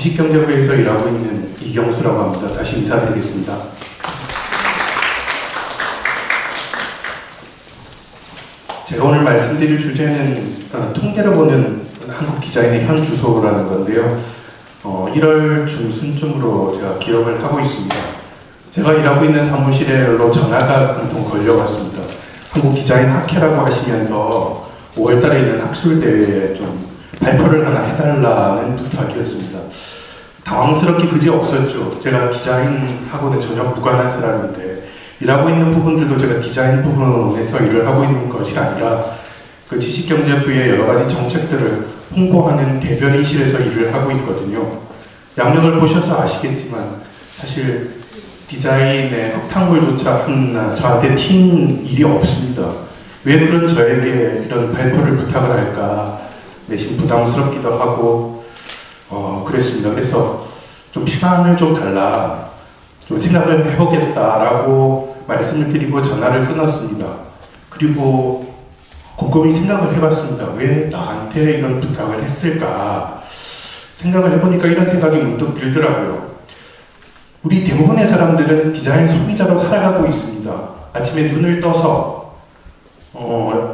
지식경제부에서 일하고 있는 이경수라고 합니다. 다시 인사드리겠습니다. 제가 오늘 말씀드릴 주제는 통계를 보는 한국 디자인의 현 주소라는 건데요. 1월 중순쯤으로 제가 기억을 하고 있습니다. 제가 일하고 있는 사무실로 전화가 한 통 걸려왔습니다. 한국 디자인 학회라고 하시면서 5월달에 있는 학술대회에 좀 발표를 하나 해달라는 부탁이었습니다. 당황스럽게 그지 없었죠. 제가 디자인하고는 전혀 무관한 사람인데 일하고 있는 부분들도 제가 디자인 부분에서 일을 하고 있는 것이 아니라 그 지식경제부의 여러 가지 정책들을 홍보하는 대변인실에서 일을 하고 있거든요. 양력을 보셔서 아시겠지만 사실 디자인의 흙탕물조차 하나 저한테 튄 일이 없습니다. 왜 그런 저에게 이런 발표를 부탁을 할까 내심 부담스럽기도 하고 그랬습니다. 그래서 좀 시간을 좀 달라, 좀 생각을 해보겠다라고 말씀을 드리고 전화를 끊었습니다. 그리고 곰곰이 생각을 해봤습니다. 왜 나한테 이런 부탁을 했을까 생각을 해보니까 이런 생각이 문득 들더라고요. 우리 대부분의 사람들은 디자인 소비자로 살아가고 있습니다. 아침에 눈을 떠서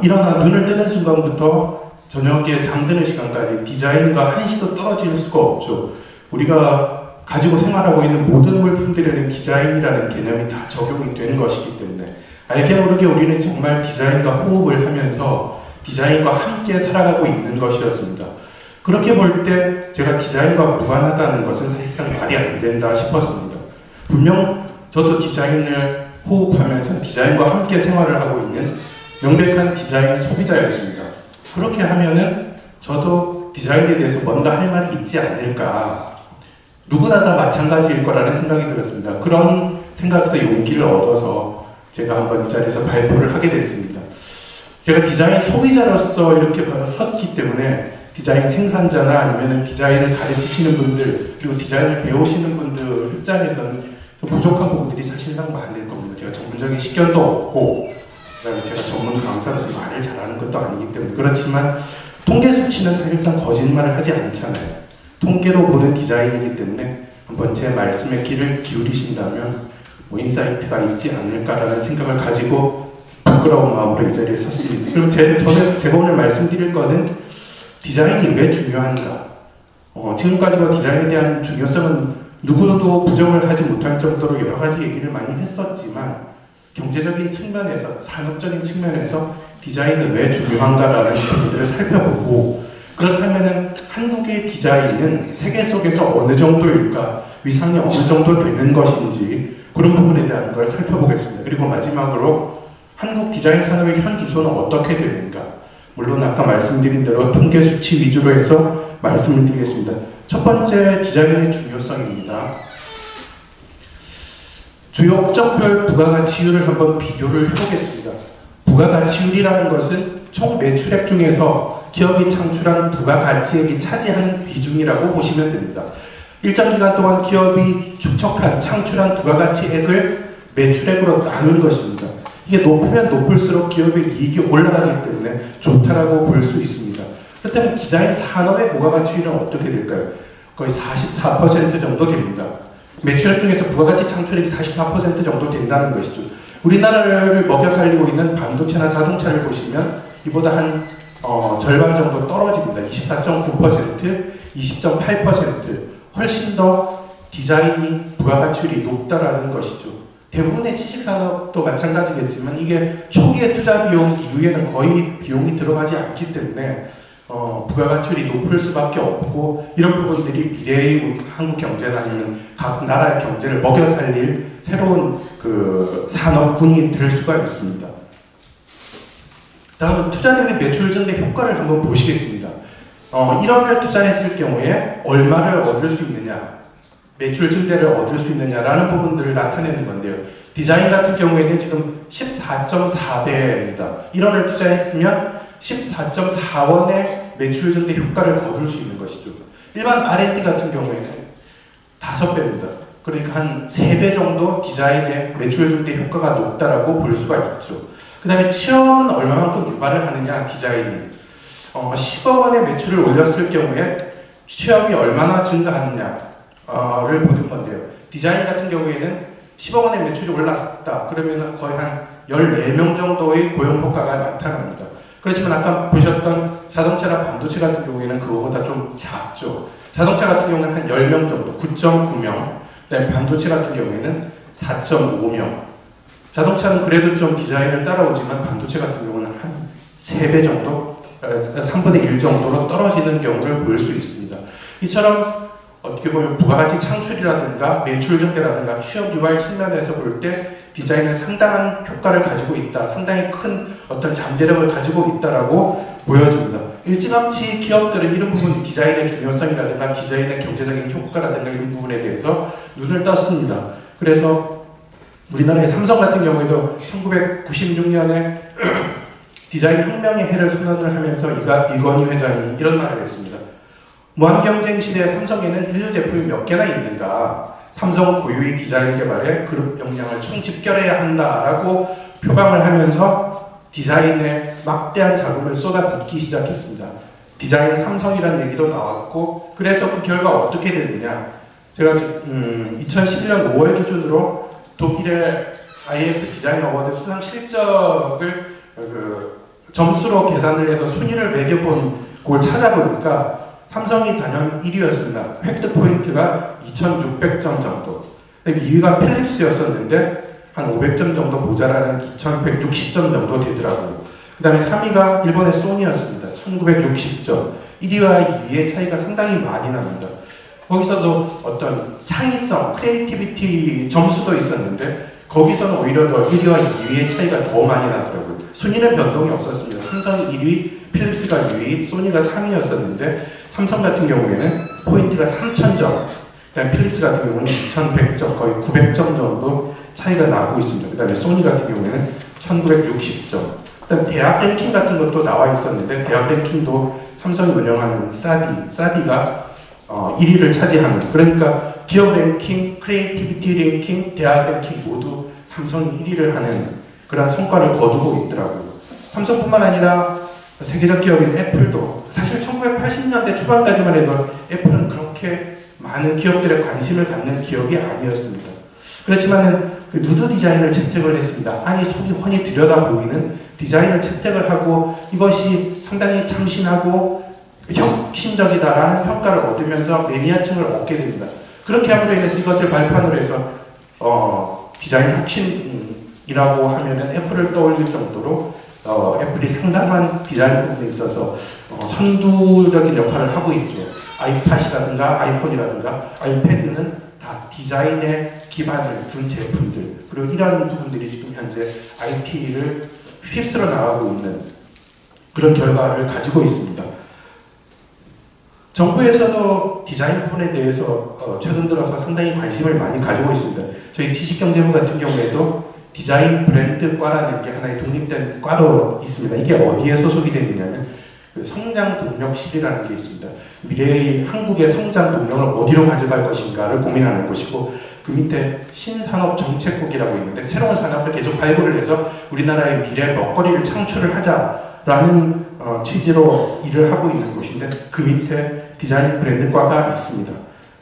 일어나 눈을 뜨는 순간부터 저녁에 잠드는 시간까지 디자인과 한시도 떨어질 수가 없죠. 우리가 가지고 생활하고 있는 모든 물품들에는 디자인이라는 개념이 다 적용이 된 것이기 때문에 알게 모르게 우리는 정말 디자인과 호흡을 하면서 디자인과 함께 살아가고 있는 것이었습니다. 그렇게 볼 때 제가 디자인과 무관하다는 것은 사실상 말이 안 된다 싶었습니다. 분명 저도 디자인을 호흡하면서 디자인과 함께 생활을 하고 있는 명백한 디자인 소비자였습니다. 그렇게 하면은 저도 디자인에 대해서 뭔가 할 말이 있지 않을까. 누구나 다 마찬가지일 거라는 생각이 들었습니다. 그런 생각에서 용기를 얻어서 제가 한번 이 자리에서 발표를 하게 됐습니다. 제가 디자인 소비자로서 이렇게 섰기 때문에 디자인 생산자나 아니면 디자인을 가르치시는 분들 그리고 디자인을 배우시는 분들 입장에서는 좀 부족한 부분들이 사실상 많을 겁니다. 제가 전문적인 식견도 없고 그다음에 제가 전문 강사로서 말을 잘하는 것도 아니기 때문에 그렇지만 통계 수치는 사실상 거짓말을 하지 않잖아요. 통계로 보는 디자인이기 때문에 한번 제 말씀에 귀를 기울이신다면 인사이트가 있지 않을까라는 생각을 가지고 부끄러운 마음으로 이 자리에 섰습니다. 그럼 제가 오늘 말씀드릴 거는 디자인이 왜 중요한가? 지금까지와 디자인에 대한 중요성은 누구도 부정을 하지 못할 정도로 여러 가지 얘기를 많이 했었지만 경제적인 측면에서, 산업적인 측면에서 디자인은 왜 중요한가라는 부분들을 살펴보고 그렇다면 한국의 디자인은 세계 속에서 어느 정도일까? 위상이 어느 정도 되는 것인지 그런 부분에 대한 걸 살펴보겠습니다. 그리고 마지막으로 한국 디자인 산업의 현 주소는 어떻게 되는가? 물론 아까 말씀드린 대로 통계 수치 위주로 해서 말씀을 드리겠습니다. 첫 번째 디자인의 중요성입니다. 주요 업종별 부가가치율을 한번 비교를 해보겠습니다. 부가가치율이라는 것은 총 매출액 중에서 기업이 창출한 부가가치액이 차지하는 비중이라고 보시면 됩니다. 일정 기간 동안 기업이 축적한, 창출한 부가가치액을 매출액으로 나눈 것입니다. 이게 높으면 높을수록 기업의 이익이 올라가기 때문에 좋다라고 볼 수 있습니다. 그렇다면 디자인 산업의 부가가치율은 어떻게 될까요? 거의 44% 정도 됩니다. 매출액 중에서 부가가치 창출액이 44% 정도 된다는 것이죠. 우리나라를 먹여 살리고 있는 반도체나 자동차를 보시면 이보다 한 절반 정도 떨어집니다. 24.9%, 20.8% 훨씬 더 디자인이 부가가치율이 높다라는 것이죠. 대부분의 지식산업도 마찬가지겠지만 이게 초기의 투자 비용 이후에는 거의 비용이 들어가지 않기 때문에 부가가치율이 높을 수밖에 없고 이런 부분들이 미래의 한국 경제나 아니면 각 나라의 경제를 먹여 살릴 새로운 그 산업군이 될 수가 있습니다. 다음은 투자 대비 매출 증대 효과를 한번 보시겠습니다. 1억을 투자했을 경우에 얼마를 얻을 수 있느냐, 매출 증대를 얻을 수 있느냐라는 부분들을 나타내는 건데요. 디자인 같은 경우에는 지금 14.4배입니다. 1원을 투자했으면 14.4원의 매출 증대 효과를 거둘 수 있는 것이죠. 일반 R&D 같은 경우에는 5배입니다. 그러니까 한 3배 정도 디자인의 매출 증대 효과가 높다라고 볼 수가 있죠. 그 다음에 취업은 얼마만큼 유발을 하느냐, 디자인이. 10억 원의 매출을 올렸을 경우에 취업이 얼마나 증가하느냐를 보는 건데요. 디자인 같은 경우에는 10억 원의 매출이 올랐다. 그러면 거의 한 14명 정도의 고용 효과가 나타납니다. 그렇지만 아까 보셨던 자동차나 반도체 같은 경우에는 그거보다 좀 작죠. 자동차 같은 경우는 한 10명 정도, 9.9명. 그다음에 반도체 같은 경우에는 4.5명. 자동차는 그래도 좀 디자인을 따라오지만 반도체 같은 경우는 한 3배 정도, 3분의 1 정도로 떨어지는 경우를 볼 수 있습니다. 이처럼 어떻게 보면 부가가치 창출이라든가 매출 증대라든가 취업 유발 측면에서 볼 때 디자인은 상당한 효과를 가지고 있다, 상당히 큰 어떤 잠재력을 가지고 있다라고 보여집니다. 일찌감치 기업들은 이런 부분, 디자인의 중요성이라든가 디자인의 경제적인 효과라든가 이런 부분에 대해서 눈을 떴습니다. 그래서 우리나라의 삼성 같은 경우에도 1996년에 디자인 혁명의 해를 선언을 하면서 이건희 회장이 이런 말을 했습니다. 무한경쟁 시대의 삼성에는 인류 제품이 몇 개나 있는가? 삼성 고유의 디자인 개발에 그룹 역량을 총집결해야 한다라고 표방을 하면서 디자인에 막대한 자금을 쏟아붓기 시작했습니다. 디자인 삼성이라는 얘기도 나왔고, 그래서 그 결과 어떻게 됐느냐? 제가 2011년 5월 기준으로 독일의 IF 디자인 어워드 수상 실적을 점수로 계산을 해서 순위를 매겨본 걸 찾아보니까 삼성이 단연 1위였습니다. 획득 포인트가 2,600점 정도. 2위가 필립스였었는데 한 500점 정도 모자라는 2,160점 정도 되더라고요. 그 다음에 3위가 일본의 소니였습니다. 1,960점. 1위와 2위의 차이가 상당히 많이 납니다. 거기서도 어떤 창의성, 크리에이티비티 점수도 있었는데 거기서는 오히려 더 1위와 2위의 차이가 더 많이 나더라고요. 순위는 변동이 없었습니다. 삼성이 1위, 필립스가 2위, 소니가 3위였었는데 삼성 같은 경우에는 포인트가 3,000점, 그다음에 필립스 같은 경우는 2,100점, 거의 900점 정도 차이가 나고 있습니다. 그 다음에 소니 같은 경우에는 1,960점. 그다음 대학 랭킹 같은 것도 나와 있었는데 대학 랭킹도 삼성이 운영하는 사디가 1위를 차지하는, 그러니까 기업 랭킹, 크리에이티비티 랭킹, 대학 랭킹 모두 삼성이 1위를 하는 그런 성과를 거두고 있더라고요. 삼성뿐만 아니라 세계적 기업인 애플도 사실 1980년대 초반까지만 해도 애플은 그렇게 많은 기업들의 관심을 갖는 기업이 아니었습니다. 그렇지만은 그 누드 디자인을 채택을 했습니다. 아니 속이 훤히 들여다 보이는 디자인을 채택을 하고 이것이 상당히 참신하고 혁신적이다라는 평가를 얻으면서 매니아층을 얻게 됩니다. 그렇게 함으로 인해서 이것을 발판으로 해서 디자인 혁신이라고 하면은 애플을 떠올릴 정도로 애플이 상당한 디자인 부분에 있어서 선두적인 역할을 하고 있죠. 아이팟이라든가 아이폰이라든가 아이패드는 다 디자인에 기반을 둔 제품들, 그리고 이러한 부분들이 지금 현재 IT를 휩쓸어 나가고 있는 그런 결과를 가지고 있습니다. 정부에서도 디자인 부분에 대해서 최근 들어서 상당히 관심을 많이 가지고 있습니다. 저희 지식경제부 같은 경우에도 디자인 브랜드과라는 게 하나의 독립된 과로 있습니다. 이게 어디에 소속이 되느냐면 그 성장 동력실이라는 게 있습니다. 미래의 한국의 성장 동력을 어디로 가져갈 것인가를 고민하는 곳이고, 그 밑에 신산업정책국이라고 있는데 새로운 산업을 계속 발굴을 해서 우리나라의 미래 먹거리를 창출을 하자라는 취지로 일을 하고 있는 곳인데, 그 밑에 디자인 브랜드과가 있습니다.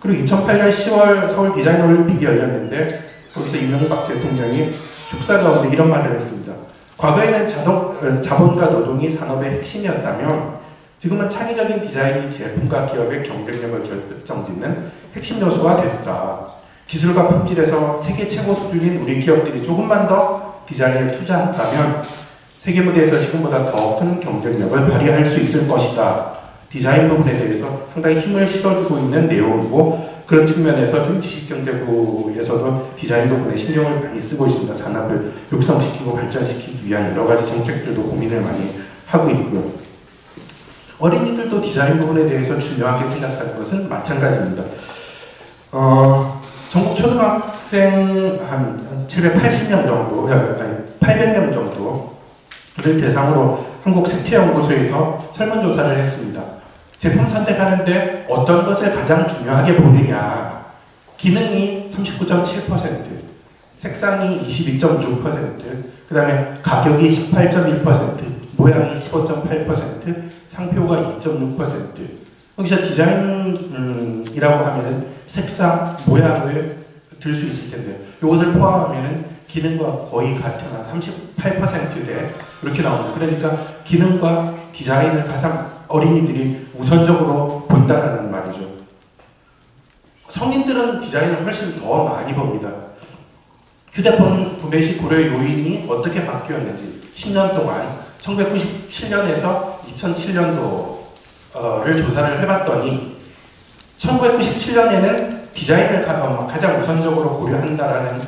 그리고 2008년 10월 서울 디자인 올림픽이 열렸는데 거기서 이명박 대통령이 축사 가운데 이런 말을 했습니다. 과거에는 자본과 노동이 산업의 핵심이었다면 지금은 창의적인 디자인이 제품과 기업의 경쟁력을 결정짓는 핵심 요소가 됐다. 기술과 품질에서 세계 최고 수준인 우리 기업들이 조금만 더 디자인에 투자한다면 세계 무대에서 지금보다 더 큰 경쟁력을 발휘할 수 있을 것이다. 디자인 부분에 대해서 상당히 힘을 실어주고 있는 내용이고, 그런 측면에서 저희 지식경제부에서도 디자인 부분에 신경을 많이 쓰고 있습니다. 산업을 육성시키고 발전시키기 위한 여러 가지 정책들도 고민을 많이 하고 있고요. 어린이들도 디자인 부분에 대해서 중요하게 생각하는 것은 마찬가지입니다. 전국 초등학생 한 780명 정도, 800명 정도를 대상으로 한국 색채연구소에서 설문조사를 했습니다. 제품 선택하는데 어떤 것을 가장 중요하게 보느냐. 기능이 39.7%, 색상이 22.6%, 그 다음에 가격이 18.1%, 모양이 15.8%, 상표가 2.6%. 여기서 디자인이라고 하면은 색상, 모양을 들 수 있을 텐데요. 이것을 포함하면은 기능과 거의 같은 한 38%대 이렇게 나옵니다. 그러니까 기능과 디자인을 가장 어린이들이 우선적으로 본다라는 말이죠. 성인들은 디자인을 훨씬 더 많이 봅니다. 휴대폰 구매 시 고려 요인이 어떻게 바뀌었는지 10년 동안 1997년에서 2007년도를 조사를 해봤더니 1997년에는 디자인을 가장 우선적으로 고려한다라는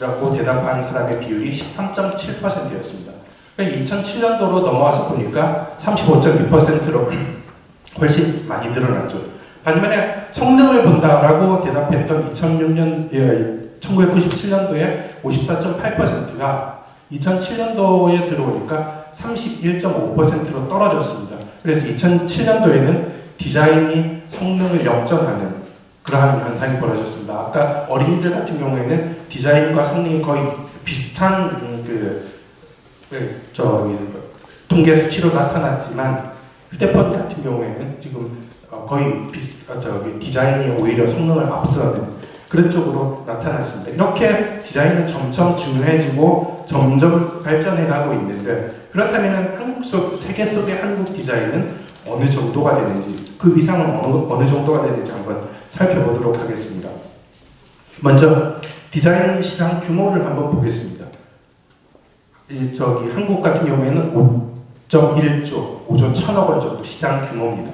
라고 대답한 사람의 비율이 13.7%였습니다. 2007년도로 넘어와서 보니까 35.2%로 훨씬 많이 늘어났죠. 반면에 성능을 본다라고 대답했던 1997년도에 54.8%가 2007년도에 들어오니까 31.5%로 떨어졌습니다. 그래서 2007년도에는 디자인이 성능을 역전하는 그러한 현상이 벌어졌습니다. 아까 어린이들 같은 경우에는 디자인과 성능이 거의 비슷한 통계 수치로 나타났지만 휴대폰 같은 경우에는 지금 거의 디자인이 오히려 성능을 앞서는 그런 쪽으로 나타났습니다. 이렇게 디자인은 점점 중요해지고 점점 발전해 가고 있는데 그렇다면 세계 속의 한국 디자인은 어느 정도가 되는지 그 이상은 어느 정도가 되는지 한번 살펴보도록 하겠습니다. 먼저 디자인 시장 규모를 한번 보겠습니다. 한국 같은 경우에는 5.1조, 5조 1천억 원 정도 시장 규모입니다.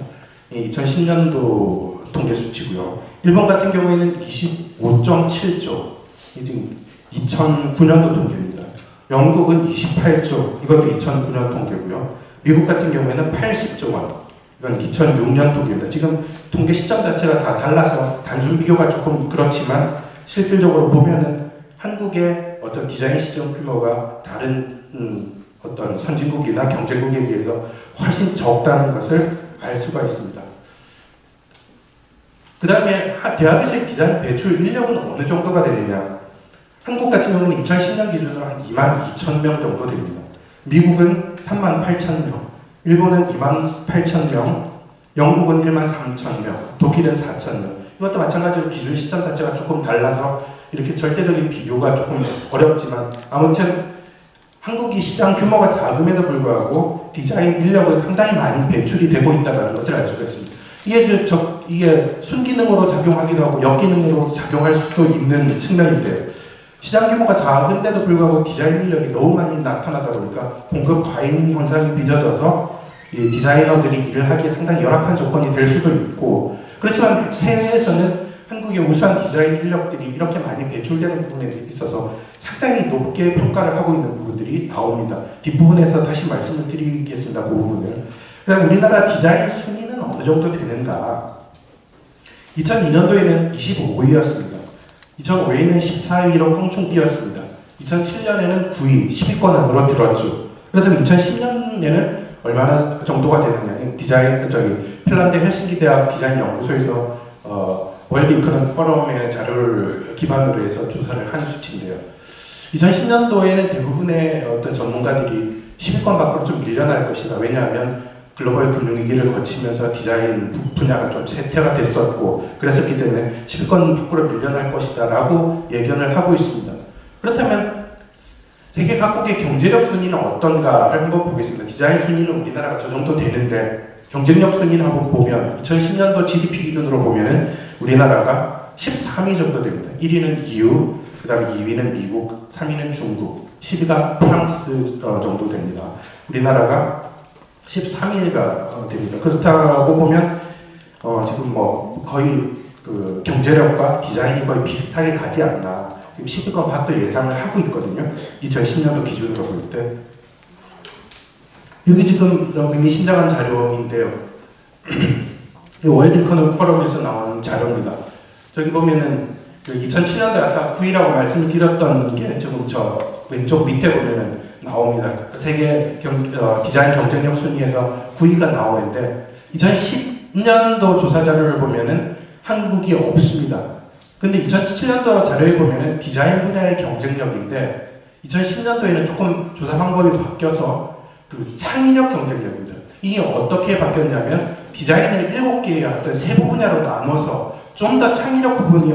2010년도 통계 수치고요. 일본 같은 경우에는 25.7조, 지금 2009년도 통계입니다. 영국은 28조, 이것도 2009년 통계고요. 미국 같은 경우에는 80조 원, 이건 2006년 통계입니다. 지금 통계 시점 자체가 다 달라서 단순 비교가 조금 그렇지만 실질적으로 보면은 한국의 어떤 디자인 시장 규모가 다른 어떤 선진국이나 경제국에 비해서 훨씬 적다는 것을 알 수가 있습니다. 그 다음에 대학에서의 디자인 배출 인력은 어느 정도가 되느냐. 한국 같은 경우는 2010년 기준으로 한 22,000명 정도 됩니다. 미국은 38,000명, 일본은 28,000명, 영국은 13,000명, 독일은 4,000명. 이것도 마찬가지로 기준 시점 자체가 조금 달라서 이렇게 절대적인 비교가 조금 어렵지만 아무튼 한국이 시장 규모가 작음에도 불구하고 디자인 인력은 상당히 많이 배출이 되고 있다는 것을 알 수가 있습니다. 이게 순기능으로 작용하기도 하고 역기능으로 작용할 수도 있는 측면인데요. 시장 규모가 작은데도 불구하고 디자인 인력이 너무 많이 나타나다 보니까 공급 과잉 현상이 빚어져서 이 디자이너들이 일을 하기에 상당히 열악한 조건이 될 수도 있고 그렇지만 해외에서는 한국의 우수한 디자인 인력들이 이렇게 많이 배출되는 부분에 있어서 상당히 높게 평가를 하고 있는 부분들이 나옵니다. 뒷부분에서 다시 말씀을 드리겠습니다. 그 부분을. 그다음 우리나라 디자인 순위는 어느 정도 되는가? 2002년도에는 25위였습니다. 2005위는 14위로 껑충 뛰었습니다. 2007년에는 9위, 10위권 안으로 들었죠. 그다음에 2010년에는 얼마나 정도가 되느냐? 핀란드 헬싱키 대학 디자인 연구소에서 월드 이코노믹 포럼의 자료를 기반으로 해서 조사를 한 수치인데요. 2010년도에는 대부분의 어떤 전문가들이 10위권 밖으로 좀 밀려날 것이다. 왜냐하면 글로벌 금융위기를 거치면서 디자인 분야가 좀 쇠퇴가 됐었고 그랬었기 때문에 10위권 밖으로 밀려날 것이다 라고 예견을 하고 있습니다. 그렇다면 세계 각국의 경제력 순위는 어떤가를 한번 보겠습니다. 디자인 순위는 우리나라가 저 정도 되는데 경쟁력 순위를 한번 보면 2010년도 GDP 기준으로 보면은 우리나라가 13위 정도 됩니다. 1위는 EU, 그 다음에 2위는 미국, 3위는 중국, 10위가 프랑스 정도 됩니다. 우리나라가 13위가 됩니다. 그렇다고 보면 지금 뭐 거의 그 경제력과 디자인이 거의 비슷하게 가지 않나. 지금 10위권 밖을 예상을 하고 있거든요. 2010년도 기준으로 볼 때. 여기 지금 의미심장한 자료인데요. 월드 이코노믹 포럼에서 나온 자료입니다. 저기 보면은 2007년도에 아까 9위라고 말씀드렸던 게 지금 저 왼쪽 밑에 보면은 나옵니다. 세계 디자인 경쟁력 순위에서 9위가 나오는데 2010년도 조사 자료를 보면은 한국이 없습니다. 근데 2007년도 자료에 보면은 디자인 분야의 경쟁력인데 2010년도에는 조금 조사 방법이 바뀌어서 그 창의력 경쟁력입니다. 이게 어떻게 바뀌었냐면 디자인을 7개의 어떤 세부 분야로 나눠서 좀 더 창의력 부분이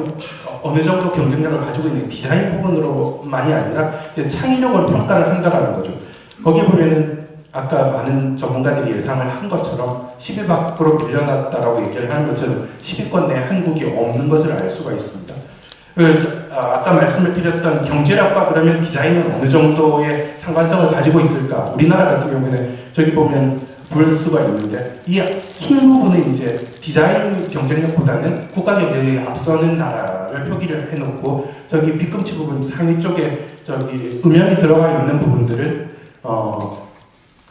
어느 정도 경쟁력을 가지고 있는 디자인 부분으로만이 아니라 창의력을 평가를 한다라는 거죠. 거기 보면은 아까 많은 전문가들이 예상을 한 것처럼 10위 밖으로 밀려났다라고 얘기를 하는 것처럼 10위권 내에 한국이 없는 것을 알 수가 있습니다. 아까 말씀을 드렸던 경제력과 그러면 디자인은 어느 정도의 상관성을 가지고 있을까? 우리나라 같은 경우에는 저기 보면 볼 수가 있는데 이 흰 부분은 이제 디자인 경쟁력보다는 국가 경쟁력에 앞서는 나라를 표기를 해놓고 저기 뒤꿈치 부분 상위 쪽에 저기 음영이 들어가 있는 부분들을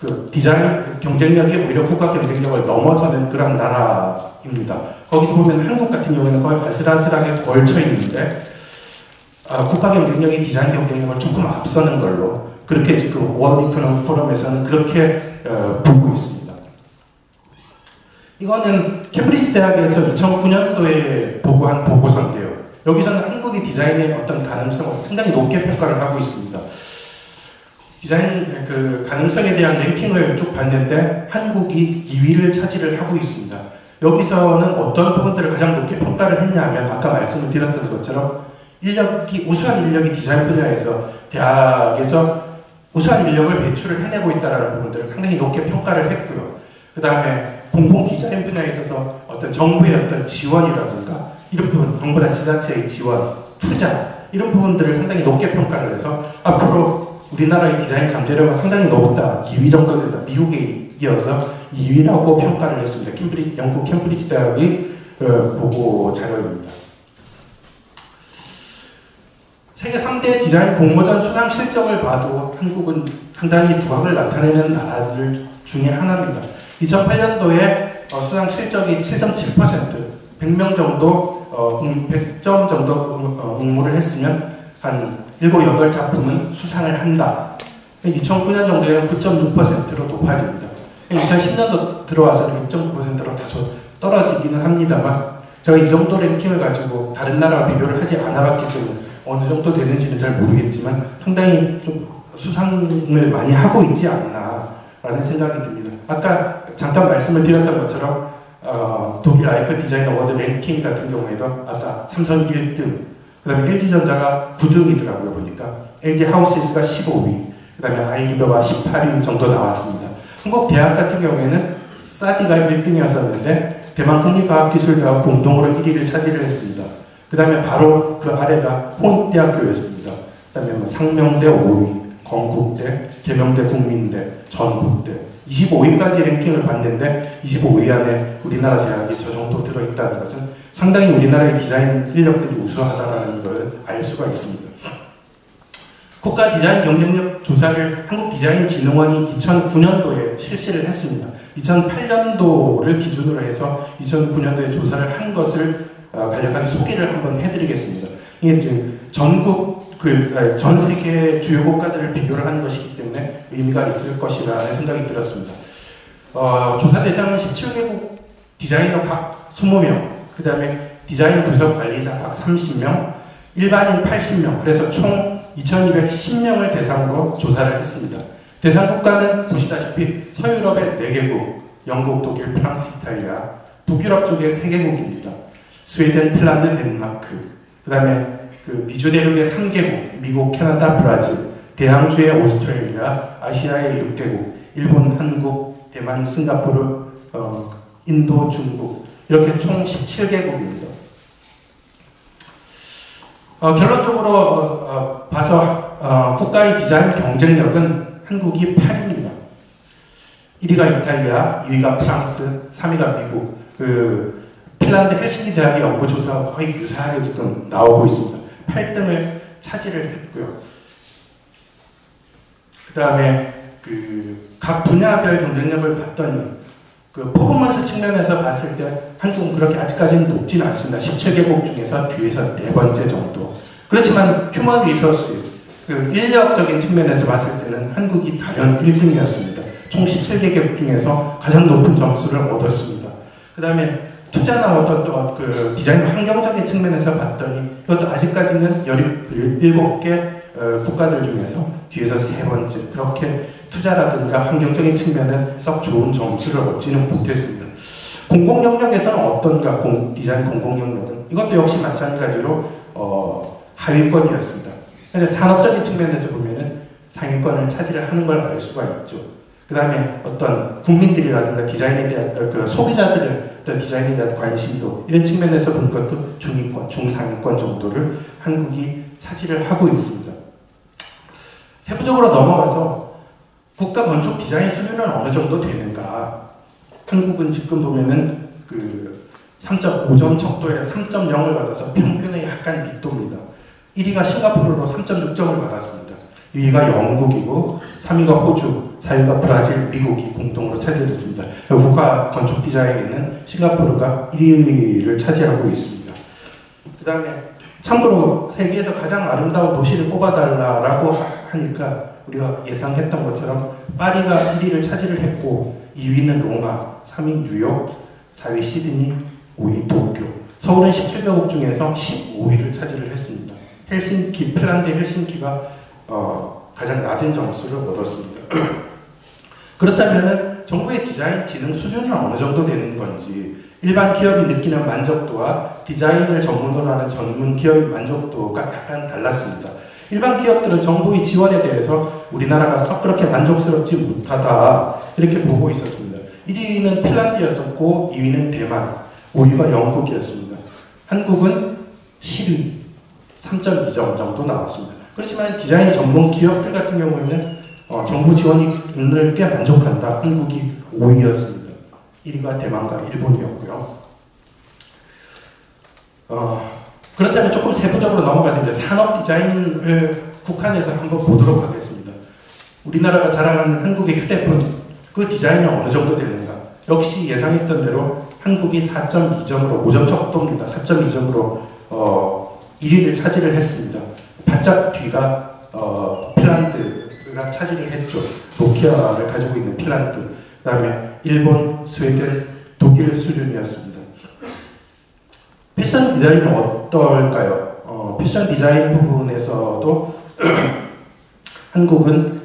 그 디자인 경쟁력이 오히려 국가 경쟁력을 넘어서는 그런 나라입니다. 거기서 보면 한국 같은 경우에는 거의 아슬아슬하게 걸쳐 있는데 국가 경쟁력이 디자인 경쟁력을 조금 앞서는 걸로 그렇게 지금 월드 이코노미 포럼에서는 그렇게 보고 있습니다. 이거는 캠브리지 대학에서 2009년도에 보고한 보고서인데요. 여기서는 한국의 디자인의 어떤 가능성을 상당히 높게 평가를 하고 있습니다. 디자인 그 가능성에 대한 랭킹을 쭉 봤는데 한국이 2위를 차지를 하고 있습니다. 여기서는 어떤 부분들을 가장 높게 평가를 했냐면 아까 말씀을 드렸던 것처럼 우수한 인력이 디자인 분야에서 대학에서 우수한 인력을 배출을 해내고 있다는 부분들을 상당히 높게 평가를 했고요. 그 다음에 공공 디자인 분야에 있어서 어떤 정부의 어떤 지원이라든가 이런 부분, 정부나 지자체의 지원, 투자 이런 부분들을 상당히 높게 평가를 해서 앞으로 우리나라의 디자인 잠재력은 상당히 높다. 2위 정도 된다. 미국에 이어서 2위라고 평가를 했습니다. 영국 캠브리지 대학의 보고 자료입니다. 세계 3대 디자인 공모전 수상 실적을 봐도 한국은 상당히 두각을 나타내는 나라들 중에 하나입니다. 2008년도에 수상 실적이 7.7%, 100명 정도, 100점 정도 응모를 했으면 한 7, 8작품은 수상을 한다. 2009년 정도에는 9.6%로 높아집니다. 2010년도 들어와서는 6.9%로 다소 떨어지기는 합니다만 제가 이 정도 랭킹을 가지고 다른 나라와 비교를 하지 않아봤기 때문에 어느 정도 되는지는 잘 모르겠지만 상당히 좀 수상을 많이 하고 있지 않나라는 생각이 듭니다. 아까 잠깐 말씀을 드렸던 것처럼 독일 라이프 디자인 어워드 랭킹 같은 경우에도 아까 삼성이 1등, 그 다음에 LG전자가 9등이더라고요 보니까 LG 하우스가 15위, 그 다음에 아이리버가 18위 정도 나왔습니다. 한국 대학 같은 경우에는 사디가 1등이었었는데 대만 국립과학기술대학 공동으로 1위를 차지를 했습니다. 그 다음에 바로 그 아래가 홍익대학교였습니다. 그 다음에 상명대 5위, 건국대, 계명대, 국민대, 전북대 25위까지 랭킹을 봤는데 25위 안에 우리나라 대학이 저 정도 들어있다는 것은 상당히 우리나라의 디자인 인력들이 우수하다는 걸 알 수가 있습니다. 국가 디자인 경쟁력 조사를 한국디자인진흥원이 2009년도에 실시를 했습니다. 2008년도를 기준으로 해서 2009년도에 조사를 한 것을 간략하게 소개를 한번 해드리겠습니다. 이게 이제 전 세계 주요 국가들을 비교를 하는 것이기 때문에 의미가 있을 것이라는 생각이 들었습니다. 조사 대상은 17개국 디자이너 각 20명, 그 다음에 디자인 부서 관리자 각 30명, 일반인 80명, 그래서 총 2210명을 대상으로 조사를 했습니다. 대상 국가는 보시다시피 서유럽의 4개국, 영국, 독일, 프랑스, 이탈리아, 북유럽 쪽에 3개국입니다. 스웨덴, 핀란드, 덴마크, 그 다음에 그 미주 대륙의 3개국, 미국, 캐나다, 브라질, 대양주의 오스트레일리아, 아시아의 6개국, 일본, 한국, 대만, 싱가포르, 인도, 중국 이렇게 총 17개국입니다. 결론적으로 봐서 국가의 디자인 경쟁력은 한국이 8위입니다. 1위가 이탈리아, 2위가 프랑스, 3위가 미국. 핀란드 헬싱키 대학의 연구조사와 거의 유사하게 지금 나오고 있습니다. 8등을 차지를 했고요. 그 다음에 각 분야별 경쟁력을 봤더니 퍼포먼스 측면에서 봤을 때 한국은 그렇게 아직까지는 높지는 않습니다. 17개국 중에서 뒤에서 4번째 정도. 그렇지만 휴먼 리소스, 인력적인 측면에서 봤을 때는 한국이 단연 1등이었습니다. 총 17개국 중에서 가장 높은 점수를 얻었습니다. 그 다음에 투자나 어떤 디자인 환경적인 측면에서 봤더니 이것도 아직까지는 17개 국가들 중에서 뒤에서 3번째, 그렇게 투자라든가 환경적인 측면은 썩 좋은 점수를 얻지는 못했습니다. 공공 영역에서는 어떤가? 디자인 공공 영역은 이것도 역시 마찬가지로 하위권이었습니다. 그런데 산업적인 측면에서 보면은 상위권을 차지를 하는 걸 알 수가 있죠. 그 다음에 어떤 국민들이라든가 디자인에 대한 그 소비자들의 어떤 디자인에 대한 관심도 이런 측면에서 본 것도 중위권, 중상위권 정도를 한국이 차지를 하고 있습니다. 세부적으로 넘어가서 국가 건축 디자인 수준은 어느 정도 되는가? 한국은 지금 보면은 그 3.5점 척도에 3.0을 받아서 평균의 약간 밑도입니다. 1위가 싱가포르로 3.6점을 받았습니다. 2위가 영국이고 3위가 호주, 4위가 브라질, 미국이 공동으로 차지했습니다. 국가 건축 디자인에는 싱가포르가 1위를 차지하고 있습니다. 그 다음에 참고로 세계에서 가장 아름다운 도시를 뽑아달라고 하니까 우리가 예상했던 것처럼 파리가 1위를 차지를 했고 2위는 로마, 3위 뉴욕, 4위 시드니, 5위 도쿄. 서울은 17개국 중에서 15위를 차지를 했습니다. 헬싱키, 핀란드 헬싱키가 가장 낮은 점수를 얻었습니다. 그렇다면 정부의 디자인 지능 수준이 어느 정도 되는 건지, 일반 기업이 느끼는 만족도와 디자인을 전문으로 하는 전문 기업의 만족도가 약간 달랐습니다. 일반 기업들은 정부의 지원에 대해서 우리나라가 썩 그렇게 만족스럽지 못하다 이렇게 보고 있었습니다. 1위는 핀란드였었고 2위는 대만, 5위가 영국이었습니다. 한국은 7위, 3.2점 정도 나왔습니다. 그렇지만 디자인 전문 기업들 같은 경우에는 정부 지원을 꽤 만족한다. 한국이 5위였습니다. 1위가 대만과 일본이었고요. 그렇다면 조금 세부적으로 넘어가서 이제 산업 디자인을 국한해서 한번 보도록 하겠습니다. 우리나라가 자랑하는 한국의 휴대폰, 그 디자인이 어느 정도 되는가? 역시 예상했던 대로 한국이 4.2점으로, 5점 척도입니다. 4.2점으로 1위를 차지를 했습니다. 바짝 뒤가 핀란드가 차지를 했죠. 노키아를 가지고 있는 핀란드, 그 다음에 일본, 스웨덴, 독일 수준이었습니다. 패션 디자인은 어떨까요? 패션 디자인 부분에서도 한국은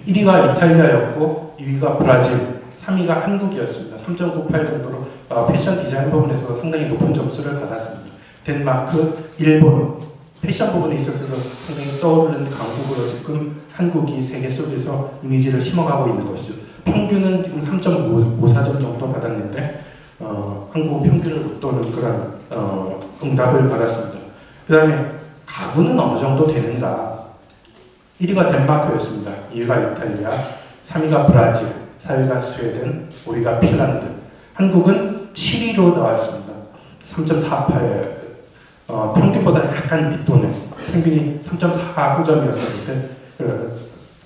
1위가 이탈리아였고 2위가 브라질, 3위가 한국이었습니다. 3.98 정도로 패션 디자인 부분에서 상당히 높은 점수를 받았습니다. 덴마크, 일본, 패션 부분에 있어서도 상당히 떠오르는 강국으로 지금 한국이 세계 속에서 이미지를 심어가고 있는 것이죠. 평균은 지금 3.54점 정도 받았는데 한국은 평균을 못 도는 그런 응답을 받았습니다. 그 다음에 가구는 어느 정도 되는가? 1위가 덴마크였습니다. 2위가 이탈리아, 3위가 브라질, 4위가 스웨덴, 5위가 핀란드. 한국은 7위로 나왔습니다. 3.48, 평균보다 약간 밑도는, 평균이 3.49점이었었는데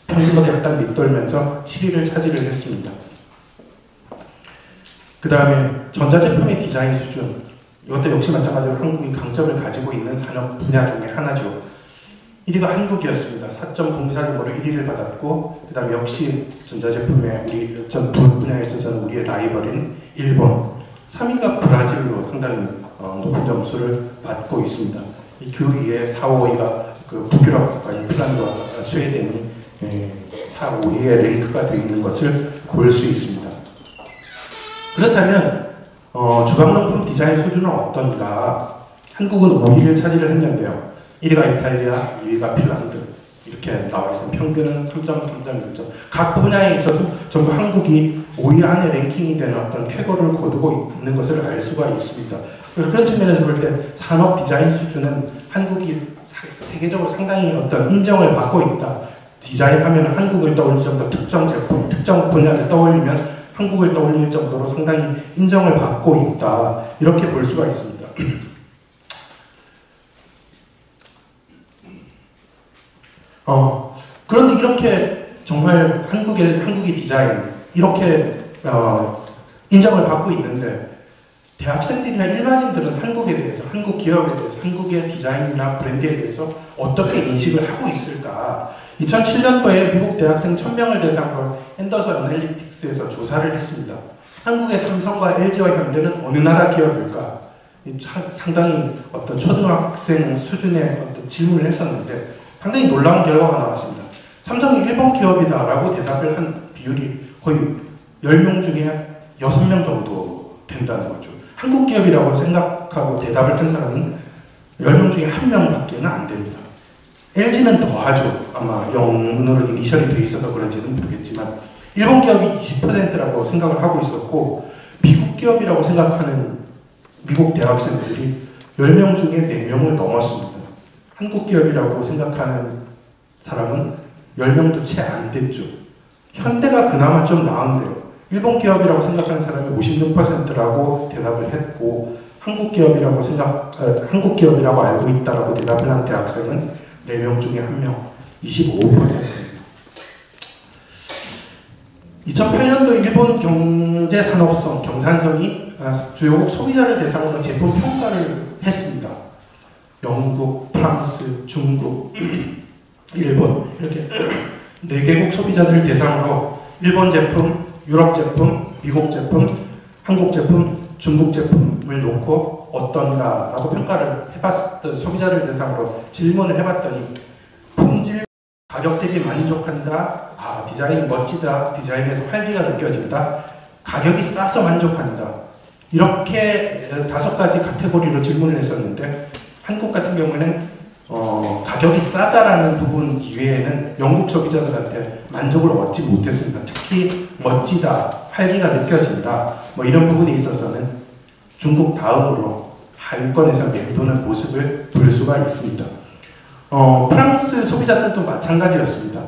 평균보다 약간 밑돌면서 7위를 차지를 했습니다. 그 다음에 전자제품의 디자인 수준, 이것도 역시 마찬가지로 한국이 강점을 가지고 있는 산업 분야 중에 하나죠. 1위가 한국이었습니다. 4.04점으로 1위를 받았고, 그 다음에 역시 전자제품의 우리 전 분야에 있어서는 우리의 라이벌인 일본, 3위가 브라질로 상당히 높은 점수를 받고 있습니다. 그 위에 4, 5위가 그 북유럽 국가인 핀란드와 스웨덴이 4, 5위에 랭크가 되어 있는 것을 볼 수 있습니다. 그렇다면 주방용품 디자인 수준은 어떤가? 한국은 5위를 차지를 했는데요. 1위가 이탈리아, 2위가 핀란드 이렇게 나와 있습니다. 평균은 3.6점. 각 분야에 있어서 전부 한국이 5위 안에 랭킹이 되는 어떤 쾌거를 거두고 있는 것을 알 수가 있습니다. 그래서 그런 측면에서 볼 때 산업 디자인 수준은 한국이 세계적으로 상당히 어떤 인정을 받고 있다. 디자인하면 한국을 떠올릴 정도, 특정 제품, 특정 분야를 떠올리면 한국을 떠올릴 정도로 상당히 인정을 받고 있다. 이렇게 볼 수가 있습니다. 그런데 이렇게 정말 한국의 디자인 이렇게 인정을 받고 있는데 대학생들이나 일반인들은 한국에 대해서, 한국 기업에 대해서, 한국의 디자인이나 브랜드에 대해서 어떻게 인식을 하고 있을까? 2007년도에 미국 대학생 1000명을 대상으로 앤더슨 애널리틱스에서 조사를 했습니다. 한국의 삼성과 LG와 현대는 어느 나라 기업일까? 상당히 어떤 초등학생 수준의 어떤 질문을 했었는데 상당히 놀라운 결과가 나왔습니다. 삼성이 일본 기업이다라고 대답을 한 비율이 거의 10명 중에 6명 정도 된다는 거죠. 한국 기업이라고 생각하고 대답을 한 사람은 10명 중에 1명밖에 안 됩니다. LG는 더 하죠. 아마 영문으로 이니셜이 돼 있어서 그런지는 모르겠지만 일본 기업이 20%라고 생각을 하고 있었고 미국 기업이라고 생각하는 미국 대학생들이 10명 중에 4명을 넘었습니다. 한국 기업이라고 생각하는 사람은 10명도 채 안 됐죠. 현대가 그나마 좀 나은데요. 일본 기업이라고 생각하는 사람이 56%라고 대답을 했고 한국 기업이라고 알고 있다라고 대답을 한 대학생은 4명 중에 1명, 25%입니다. 2008년도 일본 경제산업성, 경산성이 주요 소비자를 대상으로 제품 평가를 했습니다. 영국, 프랑스, 중국, 일본 이렇게 4개국 소비자들을 대상으로 일본 제품, 유럽 제품, 미국 제품, 한국 제품, 중국 제품을 놓고 어떤가라고 평가를 소비자를 대상으로 질문을 해봤더니 품질, 가격 대비 만족한다, 디자인이 멋지다, 디자인에서 활기가 느껴진다, 가격이 싸서 만족한다. 이렇게 5가지 카테고리로 질문을 했었는데 한국 같은 경우에는 가격이 싸다라는 부분 이외에는 영국 소비자들한테 만족을 얻지 못했습니다. 특히 멋지다, 활기가 느껴진다, 이런 부분에 있어서는 중국 다음으로 하위권에서 맴도는 모습을 볼 수가 있습니다. 프랑스 소비자들도 마찬가지였습니다.